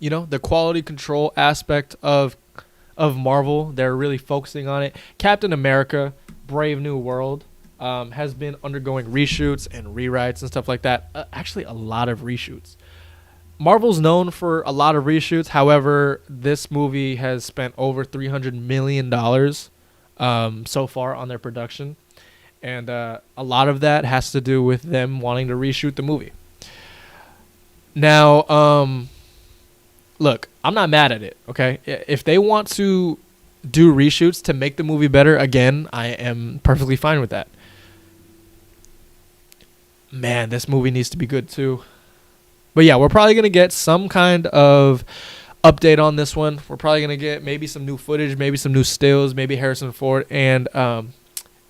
The quality control aspect of Marvel, they're really focusing on it. Captain America, Brave New World, has been undergoing reshoots and rewrites and stuff like that. Actually, a lot of reshoots. Marvel's known for a lot of reshoots. However, this movie has spent over $300 million so far on their production. And a lot of that has to do with them wanting to reshoot the movie. Now, look, I'm not mad at it, okay? If they want to do reshoots to make the movie better, again, I am perfectly fine with that. Man, this movie needs to be good too. But yeah, we're probably going to get some kind of update on this one. We're probably going to get maybe some new footage, maybe some new stills, maybe Harrison Ford and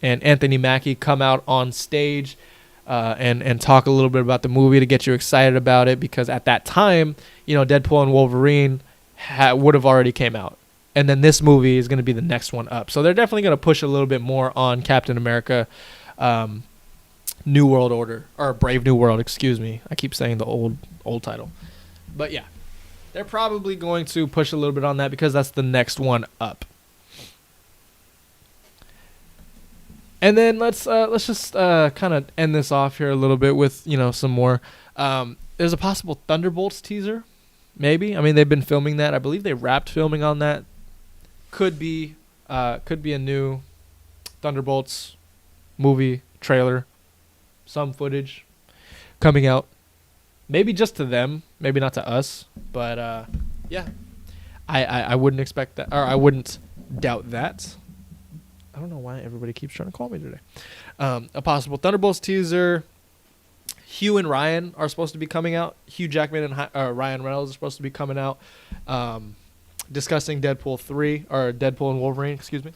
Anthony Mackie come out on stage and talk a little bit about the movie to get you excited about it, because at that time, Deadpool and Wolverine would have already came out. And then this movie is going to be the next one up. So they're definitely going to push a little bit more on Captain America New World Order, or Brave New World, excuse me. I keep saying the old title. But yeah, they're probably going to push a little bit on that because that's the next one up. And then let's just kind of end this off here a little bit with, some more. There's a possible Thunderbolts teaser, maybe. I mean, they've been filming that. I believe they wrapped filming on that. Could be a new Thunderbolts movie trailer, some footage coming out. Maybe just to them, maybe not to us. But yeah, I wouldn't expect that, or I wouldn't doubt that. I don't know why everybody keeps trying to call me today. A possible Thunderbolts teaser. Hugh and Ryan are supposed to be coming out. Hugh Jackman and Ryan Reynolds are supposed to be coming out, discussing Deadpool 3, or Deadpool and Wolverine, excuse me.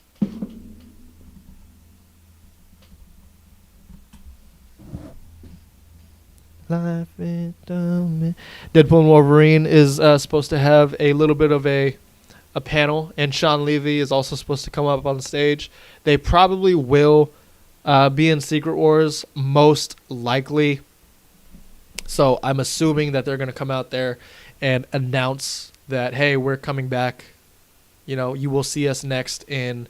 Life is dumb. Deadpool and Wolverine is supposed to have a little bit of a panel, and Sean Levy is also supposed to come up on stage. They probably will be in Secret Wars, most likely. So I'm assuming that they're going to come out there and announce that, hey, we're coming back. You will see us next in ...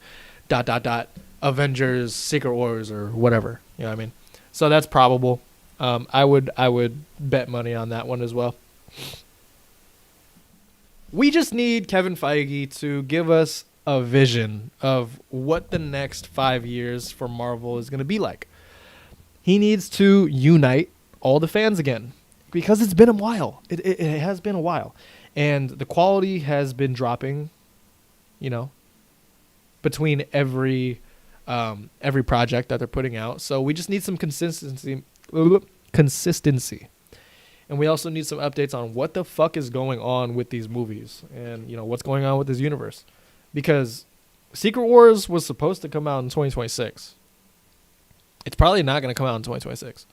Avengers, Secret Wars, or whatever. You know what I mean? So that's probable. I would bet money on that one as well. We just need Kevin Feige to give us a vision of what the next 5 years for Marvel is going to be like. He needs to unite all the fans again, because it's been a while. It has been a while. And the quality has been dropping, between every project that they're putting out. So we just need some consistency. And we also need some updates on what the fuck is going on with these movies and, what's going on with this universe. Because Secret Wars was supposed to come out in 2026. It's probably not going to come out in 2026.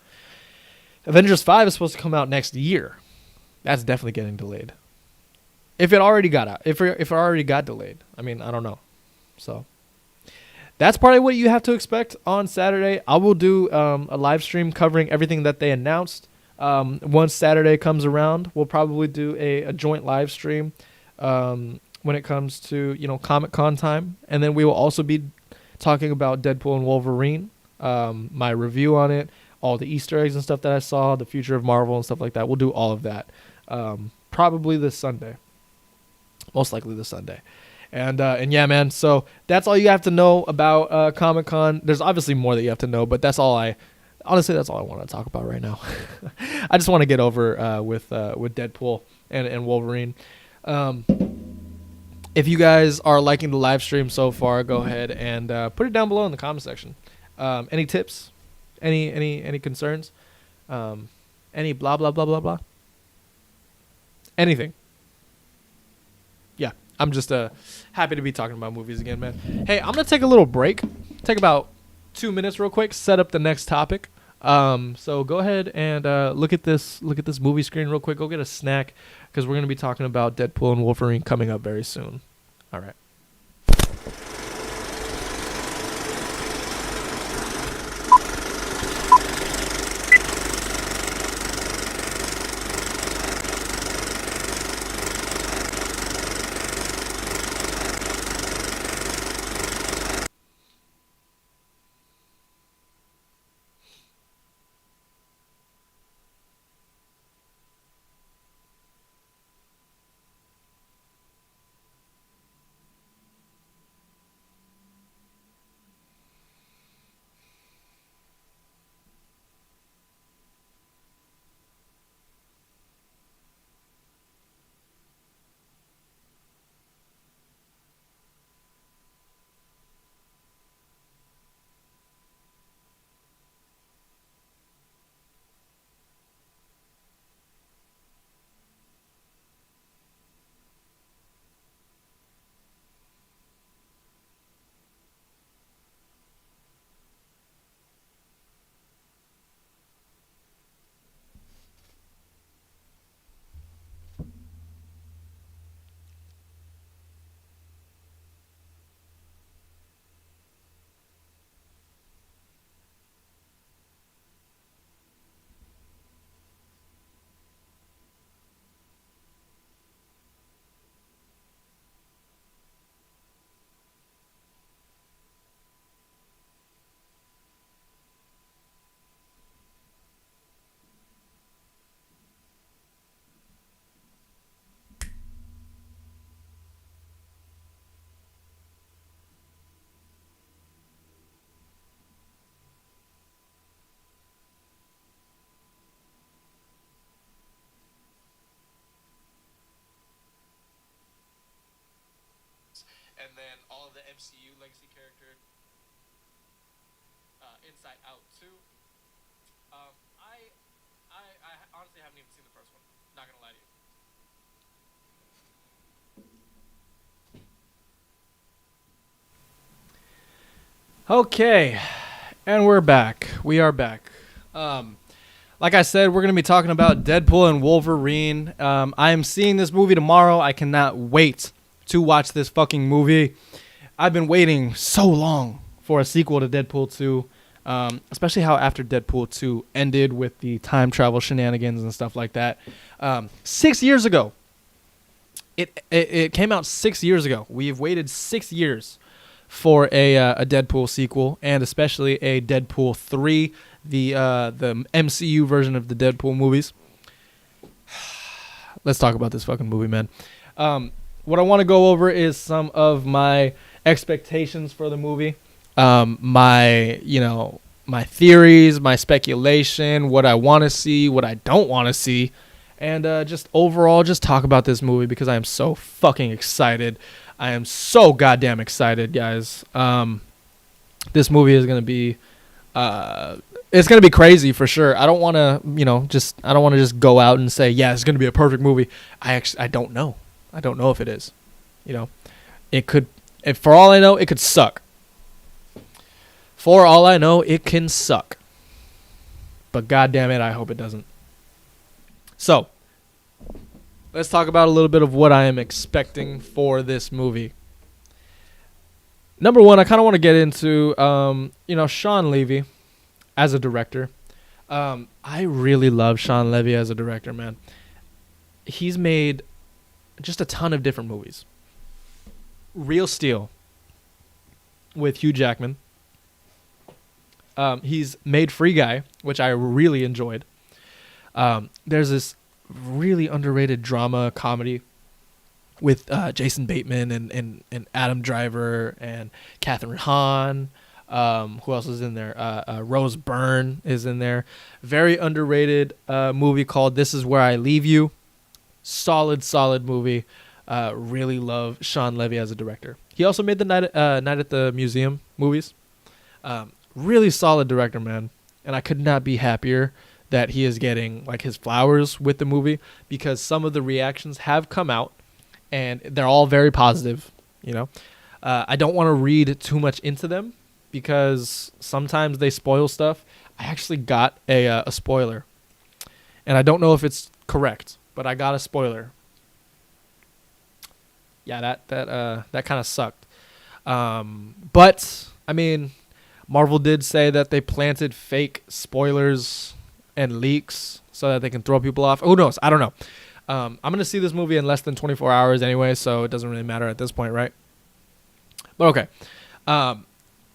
Avengers 5 is supposed to come out next year. That's definitely getting delayed. If it already got out. If it already got delayed. I mean, I don't know. So that's probably what you have to expect on Saturday. I will do a live stream covering everything that they announced. Once Saturday comes around, we'll probably do a joint live stream when it comes to, Comic-Con time. And then we will also be talking about Deadpool and Wolverine, my review on it, all the Easter eggs and stuff that I saw, the future of Marvel and stuff like that. We'll do all of that probably this Sunday. Most likely this Sunday. And yeah, man, so that's all you have to know about Comic-Con. There's obviously more that you have to know, but that's all I want to talk about right now. I just want to get over with Deadpool and Wolverine. If you guys are liking the live stream so far, go ahead and put it down below in the comment section. Any tips? Any concerns? Any blah, blah, blah, blah, blah? Anything. Yeah, I'm just happy to be talking about movies again, man. Hey, I'm going to take a little break. Take about 2 minutes real quick, set up the next topic. So go ahead and look at this movie screen real quick. Go get a snack, because we're going to be talking about Deadpool and Wolverine coming up very soon. All right. MCU legacy character, Inside Out 2. I honestly haven't even seen the first one. Not gonna lie to you. Okay, and we're back. We are back. Like I said, we're going to be talking about Deadpool and Wolverine. I am seeing this movie tomorrow. I cannot wait to watch this fucking movie. I've been waiting so long for a sequel to Deadpool 2, especially how after Deadpool 2 ended with the time travel shenanigans and stuff like that. 6 years ago. It came out 6 years ago. We've waited 6 years for a Deadpool sequel, and especially a Deadpool 3, the MCU version of the Deadpool movies. Let's talk about this fucking movie, man. What I want to go over is some of my expectations for the movie, my theories, my speculation, what I want to see, what I don't want to see, and just overall just talk about this movie because I am so fucking excited. I am so goddamn excited, guys. This movie is gonna be, it's gonna be crazy for sure. I don't want to, I don't want to just go out and say, yeah, it's gonna be a perfect movie. I don't know. I don't know if it is. It could. For all I know, it could suck. For all I know, it can suck. But goddamn it, I hope it doesn't. So, let's talk about a little bit of what I am expecting for this movie. Number one, I kind of want to get into, Sean Levy as a director. I really love Sean Levy as a director, man. He's made just a ton of different movies. Real Steel with Hugh Jackman. He's made Free Guy, which I really enjoyed. There's this really underrated drama comedy with Jason Bateman and Adam Driver and Catherine Hahn. Who else is in there? Rose Byrne is in there. Very underrated movie called This Is Where I Leave You. Solid movie. Really love Sean Levy as a director. He also made the Night at the Museum movies. Really solid director, man. And I could not be happier that he is getting like his flowers with the movie, because some of the reactions have come out and they're all very positive. I don't want to read too much into them because sometimes they spoil stuff. I actually got a spoiler, and I don't know if it's correct, but I got a spoiler. Yeah, that kind of sucked. But I mean, Marvel did say that they planted fake spoilers and leaks so that they can throw people off. Who knows? I don't know. I'm going to see this movie in less than 24 hours anyway, so it doesn't really matter at this point, right? But okay.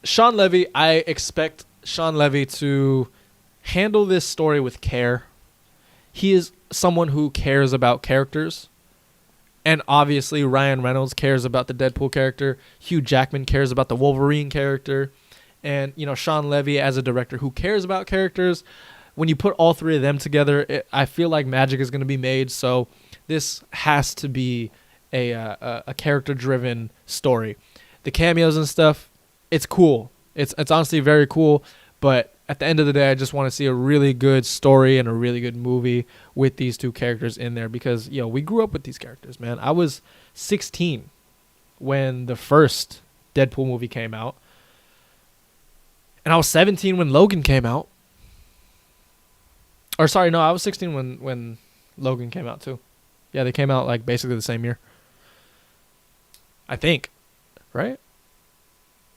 Sean Levy, I expect Sean Levy to handle this story with care. He is someone who cares about characters. And obviously Ryan Reynolds cares about the Deadpool character. Hugh Jackman cares about the Wolverine character. And, Sean Levy as a director who cares about characters. When you put all three of them together, I feel like magic is going to be made. So this has to be a character-driven story. The cameos and stuff, it's cool. It's honestly very cool. But at the end of the day, I just want to see a really good story and a really good movie with these two characters in there. Because, we grew up with these characters, man. I was 16 when the first Deadpool movie came out. And I was 17 when Logan came out. Or sorry, no, I was 16 when Logan came out too. Yeah, they came out like basically the same year. I think. Right?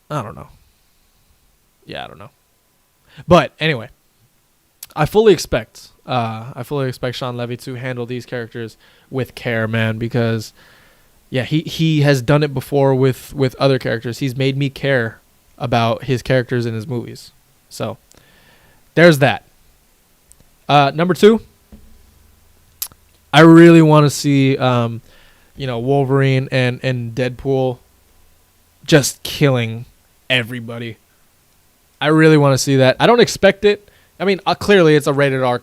I don't know. Yeah, I don't know. But anyway, I fully expect Sean Levy to handle these characters with care, man, because yeah, he has done it before with other characters. He's made me care about his characters in his movies. So, there's that. Number two, I really want to see, Wolverine and Deadpool just killing everybody. I really want to see that. I don't expect it. I mean, clearly it's a rated R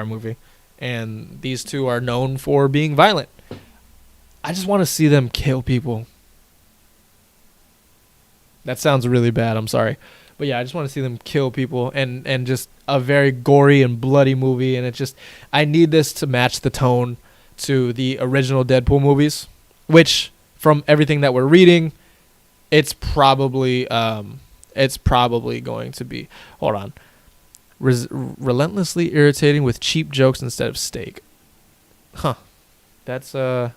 movie, and these two are known for being violent. I just want to see them kill people. That sounds really bad. I'm sorry. But yeah, I just want to see them kill people and just a very gory and bloody movie. And I need this to match the tone to the original Deadpool movies, which from everything that we're reading, it's probably going to be, hold on, relentlessly irritating with cheap jokes instead of steak. Huh. That's a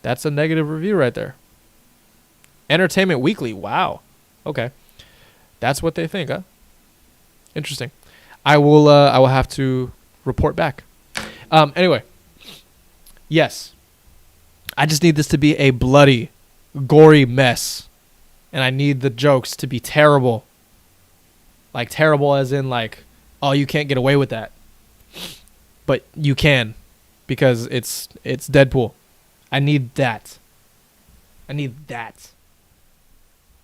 negative review right there. Entertainment Weekly. Wow. Okay. That's what they think, huh? Interesting. I will have to report back. Anyway. Yes. I just need this to be a bloody, gory mess. And I need the jokes to be terrible. Like terrible as in like, oh, you can't get away with that. But you can, because it's Deadpool. I need that.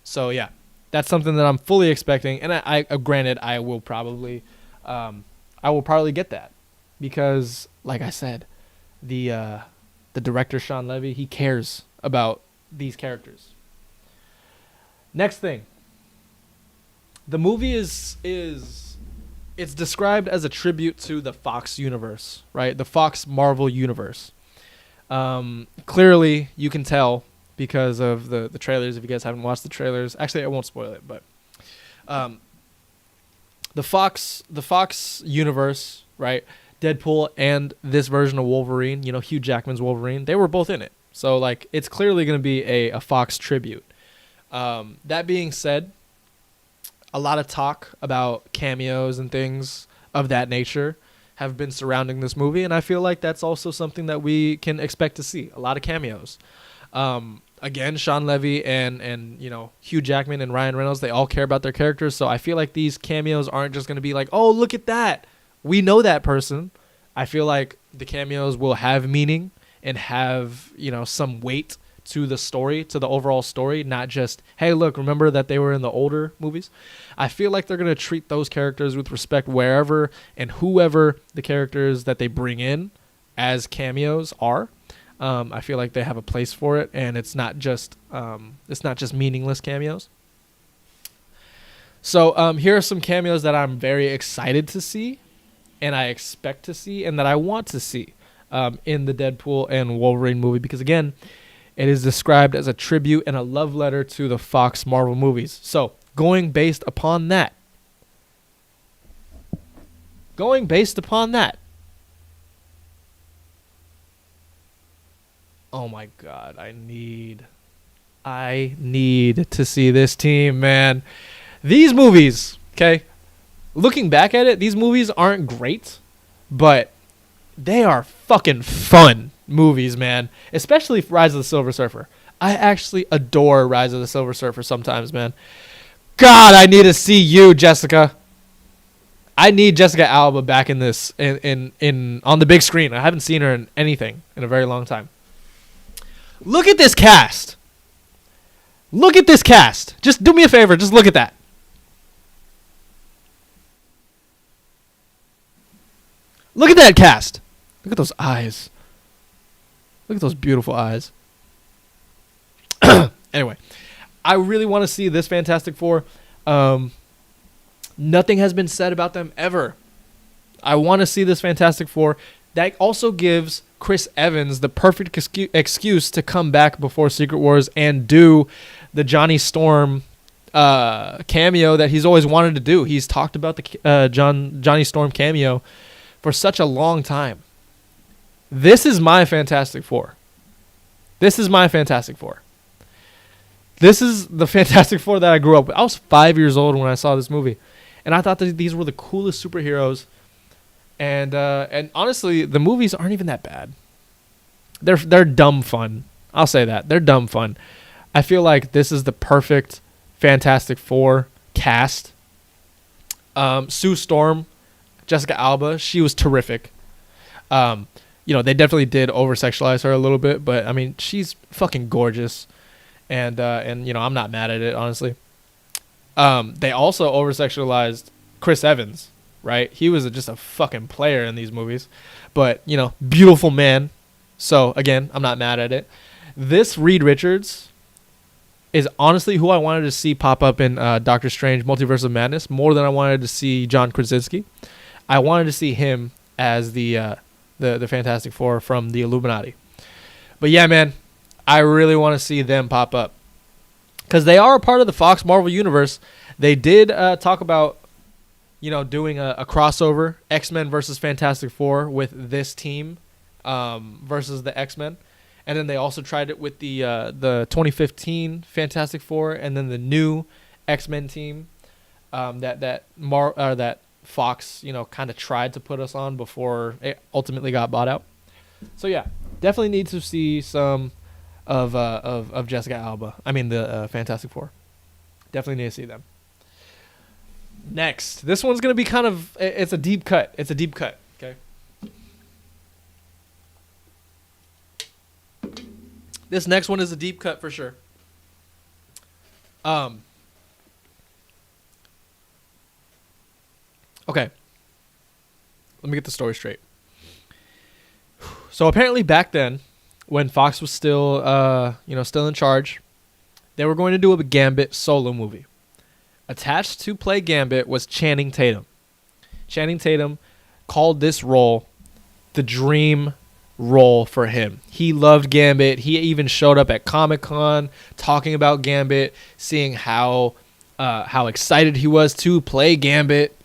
So yeah, that's something that I'm fully expecting, and I granted I will probably get that, because like I said, the director Sean Levy, he cares about these characters. Next thing, the movie is it's described as a tribute to the Fox universe, right? The Fox Marvel universe. Clearly, you can tell because of the trailers. If you guys haven't watched the trailers, actually, I won't spoil it, but the Fox universe, right? Deadpool and this version of Wolverine, Hugh Jackman's Wolverine, they were both in it. So like, it's clearly going to be a Fox tribute. That being said, a lot of talk about cameos and things of that nature have been surrounding this movie, and I feel like that's also something that we can expect to see. A lot of cameos. Again, Sean Levy and Hugh Jackman and Ryan Reynolds, they all care about their characters, so I feel like these cameos aren't just going to be like, oh, look at that, we know that person. I feel like the cameos will have meaning and have some weight to the story, to the overall story, not just, hey, look, remember that they were in the older movies? I feel like they're going to treat those characters with respect wherever and whoever the characters that they bring in as cameos are. I feel like they have a place for it, and it's not just meaningless cameos. So here are some cameos that I'm very excited to see, and I expect to see, and that I want to see in the Deadpool and Wolverine movie, because again, it is described as a tribute and a love letter to the Fox Marvel movies. So, going based upon that. Oh my God, I need to see this team, man. These movies, okay? Looking back at it, these movies aren't great, but they are fucking fun movies, man. Especially Rise of the Silver Surfer. I actually adore Rise of the Silver Surfer sometimes, man. God, I need to see you, Jessica. I need Jessica Alba back in this in on the big screen. I haven't seen her in anything in a very long time. Look at this cast. Just do me a favor, just look at that. Look at that cast. Look at those eyes. Look at those beautiful eyes. Anyway, I really want to see this Fantastic Four. Nothing has been said about them ever. I want to see this Fantastic Four. That also gives Chris Evans the perfect excuse to come back before Secret Wars and do the Johnny Storm cameo that he's always wanted to do. He's talked about the Johnny Storm cameo for such a long time. This is my Fantastic Four. This is the Fantastic Four that I grew up with. I was 5 years old when I saw this movie, and I thought that these were the coolest superheroes. And honestly, the movies aren't even that bad. They're dumb fun. I'll say that. They're dumb fun. I feel like this is the perfect Fantastic Four cast. Sue Storm, Jessica Alba, she was terrific. They definitely did over-sexualize her a little bit, but I mean, she's fucking gorgeous, and I'm not mad at it, honestly. They also over-sexualized Chris Evans, right? He was just a fucking player in these movies, but beautiful man. So again, I'm not mad at it. This Reed Richards, is honestly who I wanted to see pop up in Doctor Strange Multiverse of Madness more than I wanted to see John Krasinski. I wanted to see him as the Fantastic Four from the Illuminati. But yeah, man, I really want to see them pop up because they are a part of the Fox Marvel universe. They did talk about, doing a crossover, X-Men versus Fantastic Four with this team versus the X-Men. And then they also tried it with the 2015 Fantastic Four, and then the new X-Men team that Fox kind of tried to put us on before it ultimately got bought out. So yeah, definitely need to see some of Jessica Alba. I mean the Fantastic Four. Definitely need to see them. Next, this one's gonna be it's a deep cut. It's a deep cut. Okay. This next one is a deep cut for sure. Okay. Let me get the story straight. So apparently back then, when Fox was still in charge, they were going to do a Gambit solo movie. Attached to play Gambit was Channing Tatum. Channing Tatum called this role the dream role for him. He loved Gambit. He even showed up at Comic-Con talking about Gambit, seeing how excited he was to play Gambit.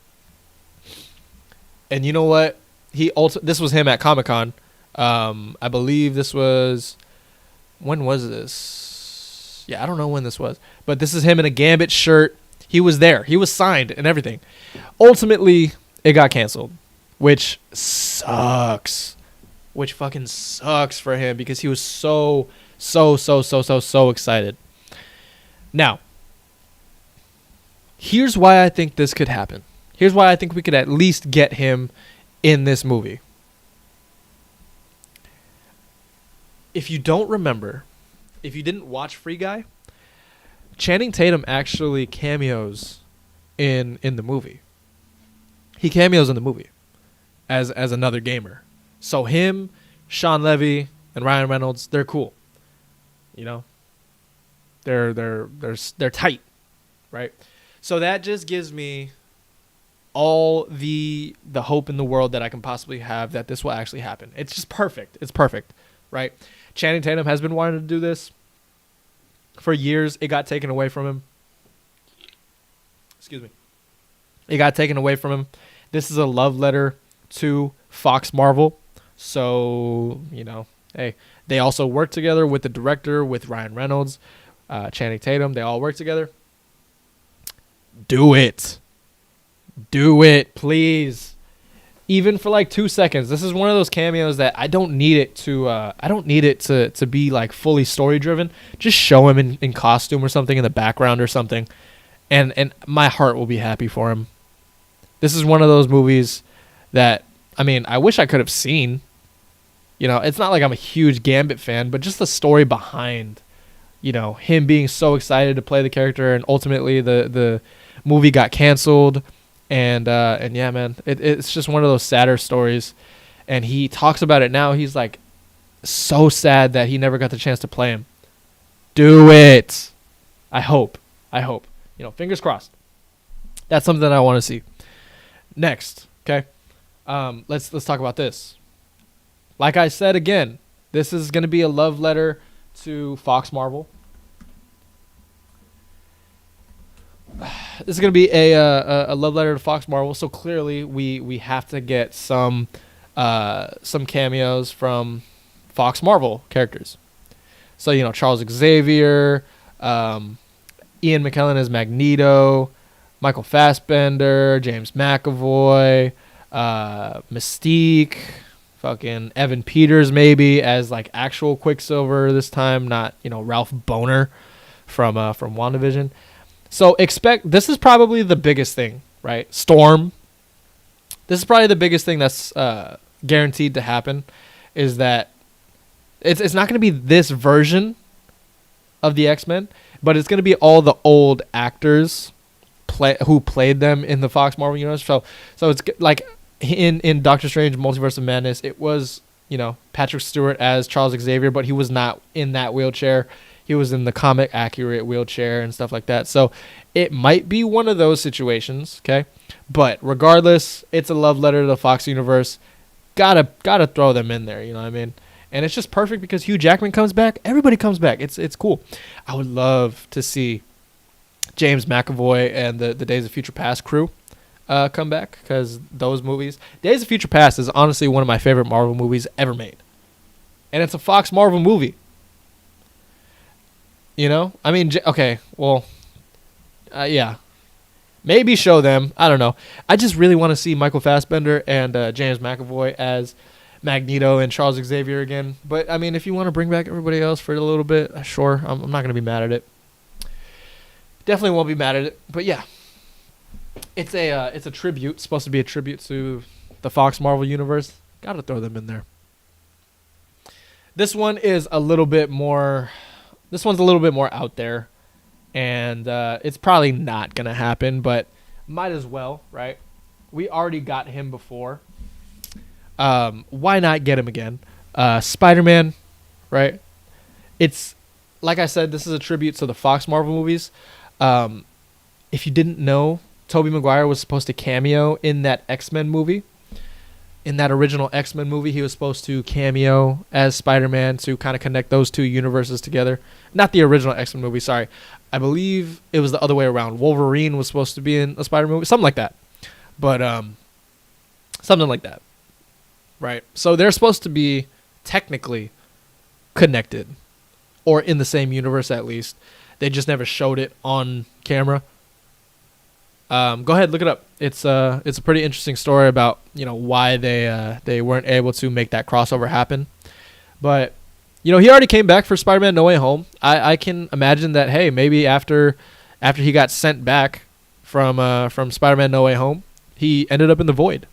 And you know what? This was him at Comic-Con. I believe this was... When was this? Yeah, I don't know when this was. But this is him in a Gambit shirt. He was there. He was signed and everything. Ultimately, it got canceled, which sucks. Which fucking sucks for him because he was so excited. Now, here's why I think this could happen. Here's why I think we could at least get him in this movie. If you don't remember, if you didn't watch Free Guy, Channing Tatum actually cameos in the movie. He cameos in the movie as another gamer. So him, Sean Levy, and Ryan Reynolds, they're cool. They're tight, right? So that just gives me all the hope in the world that I can possibly have that this will actually happen. It's just perfect. It's perfect, right? Channing Tatum has been wanting to do this for years. It got taken away from him. Excuse me. It got taken away from him. This is a love letter to Fox Marvel. So, hey, they also work together with the director, with Ryan Reynolds, Channing Tatum. They all work together. Do it. Do it, please. Even for like 2 seconds. This is one of those cameos that I don't need it to be like fully story driven. Just show him in costume or something in the background or something. And my heart will be happy for him. This is one of those movies that, I wish I could have seen. It's not like I'm a huge Gambit fan, but just the story behind, him being so excited to play the character, and ultimately the movie got canceled, and yeah, man, it's just one of those sadder stories, and he talks about it now. He's like so sad that he never got the chance to play him. Do it. I hope. Fingers crossed. That's something that I want to see. Next, okay. Let's talk about this. Like I said again, this is going to be a love letter to Fox Marvel. This is going to be a love letter to Fox Marvel. So clearly, we have to get some cameos from Fox Marvel characters. So Charles Xavier, Ian McKellen as Magneto, Michael Fassbender, James McAvoy, Mystique. Fucking Evan Peters maybe as like actual Quicksilver this time, not Ralph Boner from WandaVision. So this is probably the biggest thing, right? Storm. This is probably the biggest thing that's guaranteed to happen, is that it's not going to be this version of the X-Men, but it's going to be all the old actors who played them in the Fox Marvel universe. So it's like. In Doctor Strange Multiverse of Madness, it was, Patrick Stewart as Charles Xavier, but he was not in that wheelchair. He was in the comic accurate wheelchair and stuff like that. So it might be one of those situations, okay? But regardless, it's a love letter to the Fox universe. Gotta throw them in there, you know what I mean? And it's just perfect because Hugh Jackman comes back. Everybody comes back. It's cool. I would love to see James McAvoy and the Days of Future Past crew come back, because those movies, Days of Future Past is honestly one of my favorite Marvel movies ever made. And it's a Fox Marvel movie. You know? I mean, okay, well, yeah. Maybe show them. I don't know. I just really want to see Michael Fassbender and James McAvoy as Magneto and Charles Xavier again. But, I mean, if you want to bring back everybody else for a little bit, sure. I'm not going to be mad at it. Definitely won't be mad at it. But, yeah. It's a tribute. It's supposed to be a tribute to the Fox Marvel universe. Got to throw them in there. This one is a little bit more... This one's a little bit more out there, and it's probably not going to happen, but might as well, right? We already got him before. Why not get him again? Spider-Man, right? It's, like I said, this is a tribute to the Fox Marvel movies. If you didn't know, Tobey Maguire was supposed to cameo in that X-Men movie. In that original X-Men movie, he was supposed to cameo as Spider-Man to kind of connect those two universes together. Not the original X-Men movie, sorry. I believe it was the other way around. Wolverine was supposed to be in a Spider-Man movie, something like that. But something like that, right? So they're supposed to be technically connected, or in the same universe at least. They just never showed it on camera. Go ahead, look it up. It's a pretty interesting story about, you know, why they weren't able to make that crossover happen. But, you know, he already came back for Spider-Man No Way Home. I can imagine that, hey, maybe after he got sent back from Spider-Man No Way Home, he ended up in the void.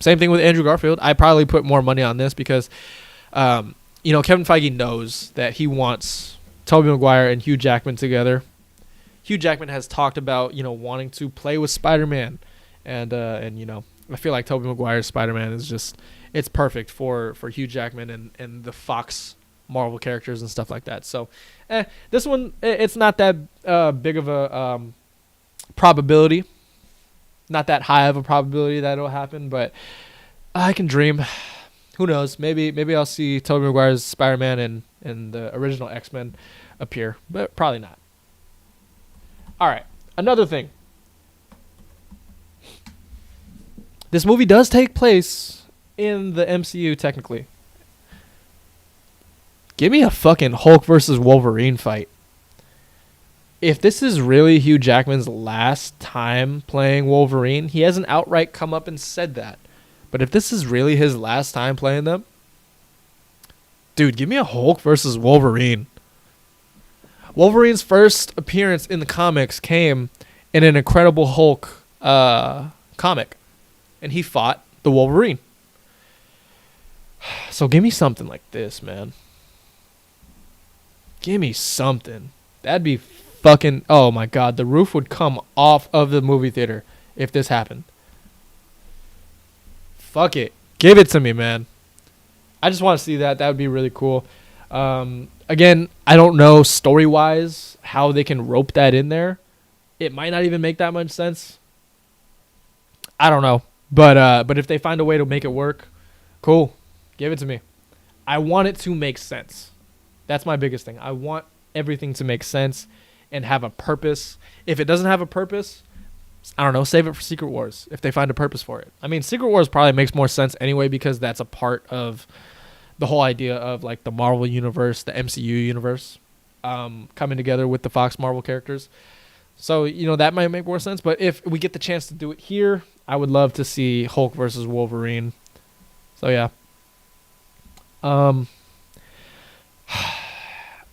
Same thing with Andrew Garfield. I probably put more money on this because you know, Kevin Feige knows that he wants Tobey Maguire and Hugh Jackman together. Hugh Jackman has talked about, you know, wanting to play with Spider-Man, and you know, I feel like Tobey Maguire's Spider-Man is just, it's perfect for Hugh Jackman and the Fox Marvel characters and stuff like that. So, this one, it's not that big of a probability, not that high of a probability that it'll happen, but I can dream. Who knows? Maybe I'll see Tobey Maguire's Spider-Man and the original X-Men appear, but probably not. All right, another thing. This movie does take place in the MCU, technically. Give me a fucking Hulk versus Wolverine fight. If this is really Hugh Jackman's last time playing Wolverine, he hasn't outright come up and said that. But if this is really his last time playing them, dude, give me a Hulk versus Wolverine. Wolverine's first appearance in the comics came in an Incredible Hulk comic, and he fought the Wolverine. So give me something like this, man. Give me something. That'd be fucking... Oh, my God. The roof would come off of the movie theater if this happened. Fuck it. Give it to me, man. I just want to see that. That would be really cool. Again, I don't know story-wise how they can rope that in there. It might not even make that much sense. I don't know. But if they find a way to make it work, cool. Give it to me. I want it to make sense. That's my biggest thing. I want everything to make sense and have a purpose. If it doesn't have a purpose, I don't know, save it for Secret Wars if they find a purpose for it. I mean, Secret Wars probably makes more sense anyway because that's a part of the whole idea of like the Marvel universe, the MCU universe, coming together with the Fox Marvel characters. So, you know, that might make more sense. But if we get the chance to do it here, I would love to see Hulk versus Wolverine. So, yeah.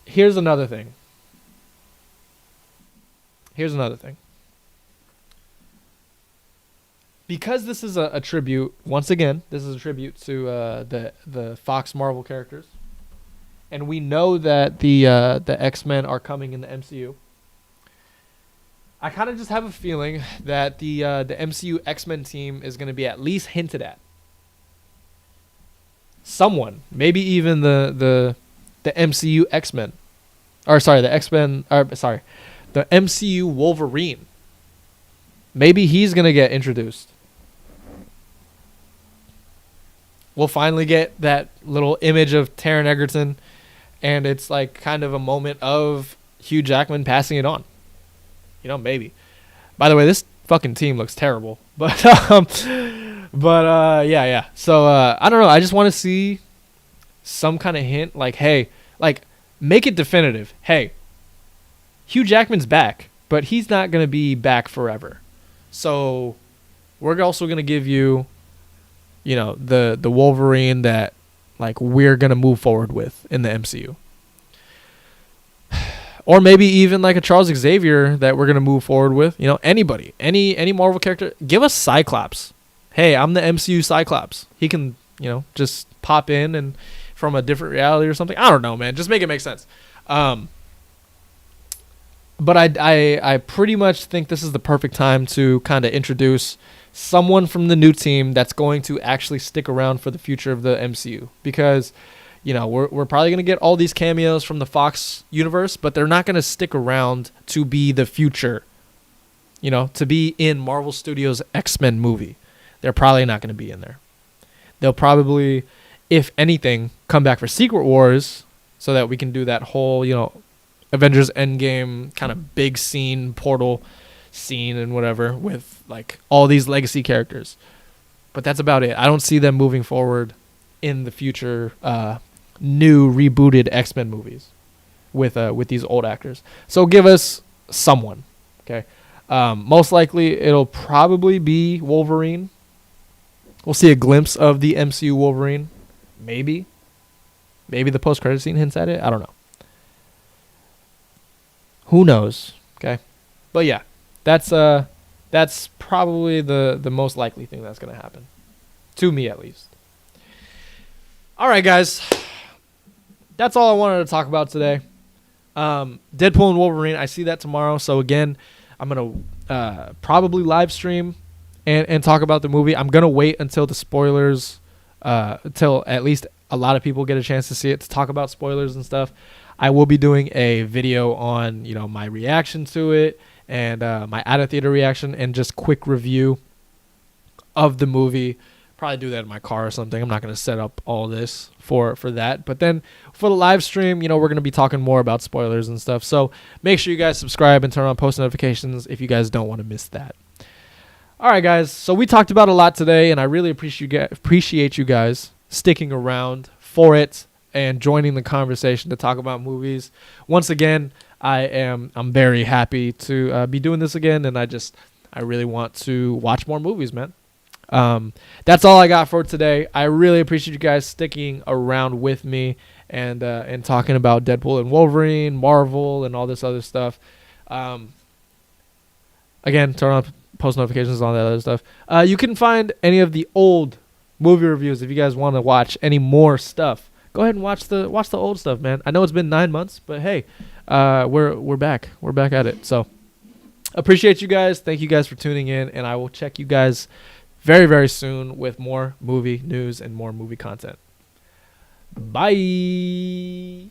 Here's another thing. Because this is a tribute, once again, this is a tribute to the Fox Marvel characters, and we know that the X-Men are coming in the MCU. I kind of just have a feeling that the MCU X-Men team is going to be at least hinted at. Someone, maybe even the MCU X-Men, or sorry, the X-Men, or sorry, the MCU Wolverine. Maybe he's going to get introduced. We'll finally get that little image of Taron Egerton, and it's like kind of a moment of Hugh Jackman passing it on. You know, maybe. By the way, this fucking team looks terrible. But yeah. So I don't know. I just want to see some kind of hint, like, hey, like, make it definitive. Hey, Hugh Jackman's back, but he's not gonna be back forever. So we're also gonna give you, you know, the Wolverine that like we're gonna move forward with in the MCU. Or maybe even like a Charles Xavier that we're gonna move forward with. You know, anybody, any Marvel character. Give us Cyclops. Hey, I'm the MCU Cyclops. He can, you know, just pop in and from a different reality or something. I don't know, man. Just make it make sense. But I pretty much think this is the perfect time to kind of introduce someone from the new team that's going to actually stick around for the future of the MCU, because, you know, we're probably going to get all these cameos from the Fox universe, but they're not going to stick around to be the future, you know, to be in Marvel Studios' X-Men movie. They're probably not going to be in there. They'll probably, if anything, come back for Secret Wars so that we can do that whole, you know, Avengers Endgame kind of big scene, portal scene and whatever with like all these legacy characters. But that's about it. I don't see them moving forward in the future new rebooted X-Men movies with these old actors. So give us someone, okay? Most likely it'll probably be Wolverine. We'll see a glimpse of the MCU Wolverine. Maybe the post-credit scene hints at it. I don't know. Who knows? Okay, but yeah, that's probably the most likely thing that's gonna happen, to me at least. All right, guys, that's all I wanted to talk about today. Deadpool and Wolverine. I see that tomorrow. So again, I'm gonna probably live stream and talk about the movie. I'm gonna wait until the spoilers, until at least a lot of people get a chance to see it, to talk about spoilers and stuff. I will be doing a video on, you know, my reaction to it and my out of theater reaction and just quick review of the movie. Probably do that in my car or something. I'm not going to set up all this for that. But then for the live stream, you know, we're going to be talking more about spoilers and stuff. So make sure you guys subscribe and turn on post notifications if you guys don't want to miss that. All right, guys. So we talked about a lot today, and I really appreciate you guys sticking around for it and joining the conversation to talk about movies. Once again, I'm very happy to be doing this again, and I really want to watch more movies, man. That's all I got for today. I really appreciate you guys sticking around with me and talking about Deadpool and Wolverine, Marvel, and all this other stuff. Again, turn on post notifications and all that other stuff. You can find any of the old movie reviews if you guys want to watch any more stuff. Go ahead and watch the old stuff, man. I know it's been 9 months, but hey, we're back. We're back at it. So appreciate you guys. Thank you guys for tuning in, and I will check you guys very, very soon with more movie news and more movie content. Bye.